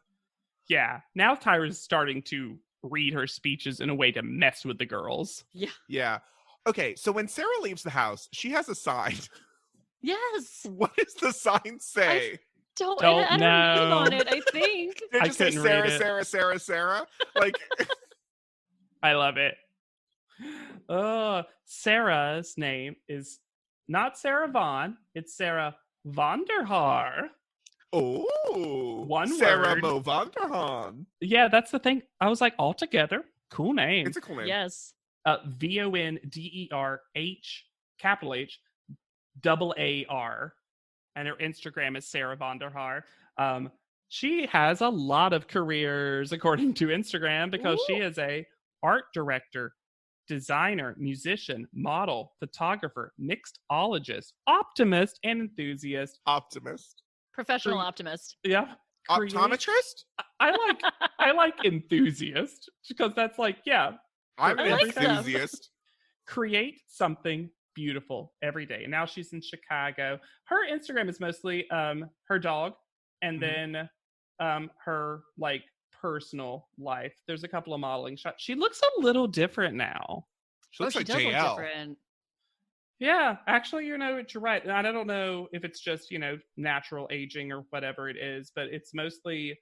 Yeah. Now Tyra's starting to read her speeches in a way to mess with the girls. Yeah. Yeah. Okay, so when Sarah leaves the house, she has a sign. Yes. What does the sign say? I don't know. read on it, I think. Did it just say couldn't Sarah, read it. Sarah, Sarah, Sarah? Like, I love it. Sarah's name is not Sarah Vaughn. It's Sarah Vonderhaar. oh, One Sarah word. Mo Vonderhaan. Yeah, that's the thing. I was like, all together. Cool name. It's a cool name. Yes. VONDERH, capital H, double AR. And her Instagram is Sarah Vonderhaar. She has a lot of careers according to Instagram because she is a art director, designer, musician, model, photographer, mixologist, optimist, and enthusiast. Optimist. Professional optimist. Yeah. Optometrist? I like enthusiast because that's like, yeah. I'm an like stuff. enthusiast. Create something beautiful every day. And now she's in Chicago. Her Instagram is mostly her dog and then her like personal life. There's a couple of modeling shots. She looks a little different now. She looks like does look JL. different. Yeah, actually, you're right. And I don't know if it's just, natural aging or whatever it is, but it's mostly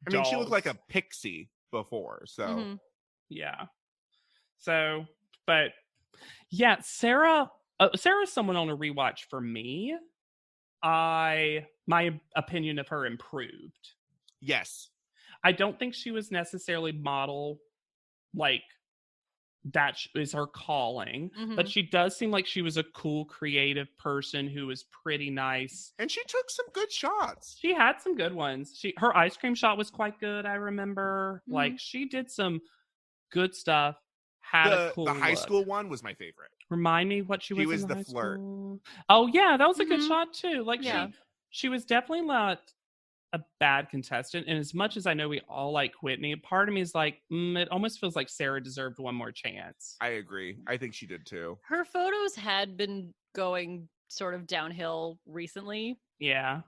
I mean, she dogs. looked like a pixie before, so. Yeah. So, but yeah, Sarah's someone on a rewatch for me. My opinion of her improved. Yes. I don't think she was necessarily model like that is her calling, but she does seem like she was a cool, creative person who was pretty nice. And she took some good shots. She had some good ones. Her ice cream shot was quite good, I remember. Like, she did some good stuff. Had a cool the high look. school one was my favorite. Remind me what she was. She was in the high flirt. School. Oh yeah, that was a good shot too. Like Yeah. she was definitely not a bad contestant. And as much as I know we all like Whitney, part of me is like, it almost feels like Sarah deserved one more chance. I agree. I think she did too. Her photos had been going sort of downhill recently. Yeah.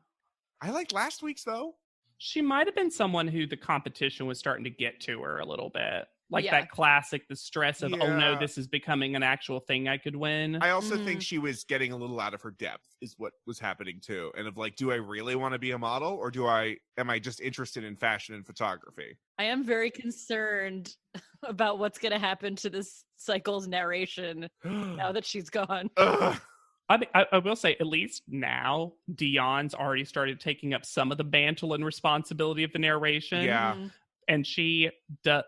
I liked last week's though. She might have been someone who the competition was starting to get to her a little bit. Like Yeah. that classic, the stress of, oh no, Yeah. this is becoming an actual thing I could win. I also think she was getting a little out of her depth is what was happening too. And of like, do I really want to be a model or am I just interested in fashion and photography? I am very concerned about what's going to happen to this cycle's narration now that she's gone. Ugh. I will say, at least now, Dion's already started taking up some of the mantle and responsibility of the narration. Yeah. And she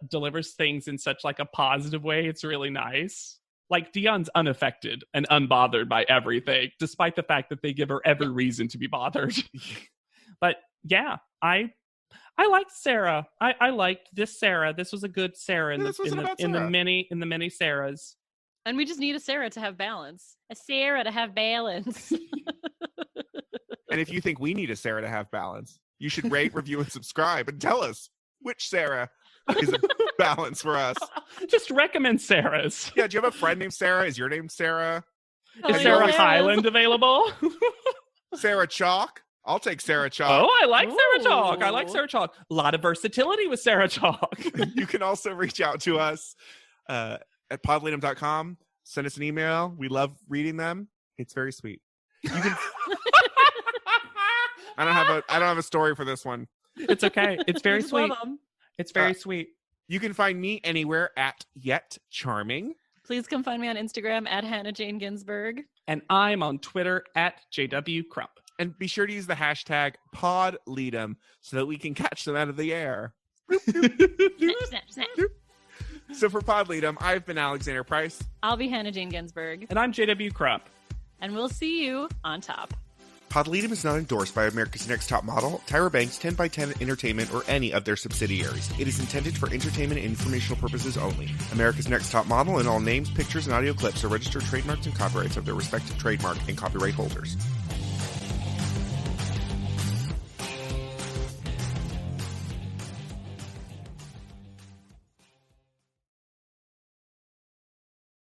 delivers things in such like a positive way. It's really nice. Like Dion's unaffected and unbothered by everything, despite the fact that they give her every reason to be bothered. But yeah, I liked Sarah. I liked this Sarah. This was a good Sarah in the many Sarahs. And we just need a Sarah to have balance. A Sarah to have balance. And if you think we need a Sarah to have balance, you should rate, review, and subscribe and tell us which Sarah is a balance for us. Just recommend Sarahs. Yeah, do you have a friend named Sarah? Is your name Sarah? Is Sarah Hyland available? Sarah Chalk? I'll take Sarah Chalk. Oh, I like Sarah Chalk. I like Sarah Chalk. A lot of versatility with Sarah Chalk. You can also reach out to us at podleadum.com. Send us an email. We love reading them. It's very sweet. You can... I don't have a story for this one. It's okay. It's very sweet. It's very sweet. You can find me anywhere at Yet Charming. Please come find me on Instagram at Hannah Jane Ginsburg. And I'm on Twitter at JW Crump. And be sure to use the hashtag PodLeadum so that we can catch them out of the air. Snap, snap. So for PodLeadum, I've been Alexander Price. I'll be Hannah Jane Ginsburg. And I'm JW Crump. And we'll see you on top. PodLeadum is not endorsed by America's Next Top Model, Tyra Banks, 10x10 Entertainment, or any of their subsidiaries. It is intended for entertainment and informational purposes only. America's Next Top Model and all names, pictures, and audio clips are registered trademarks and copyrights of their respective trademark and copyright holders.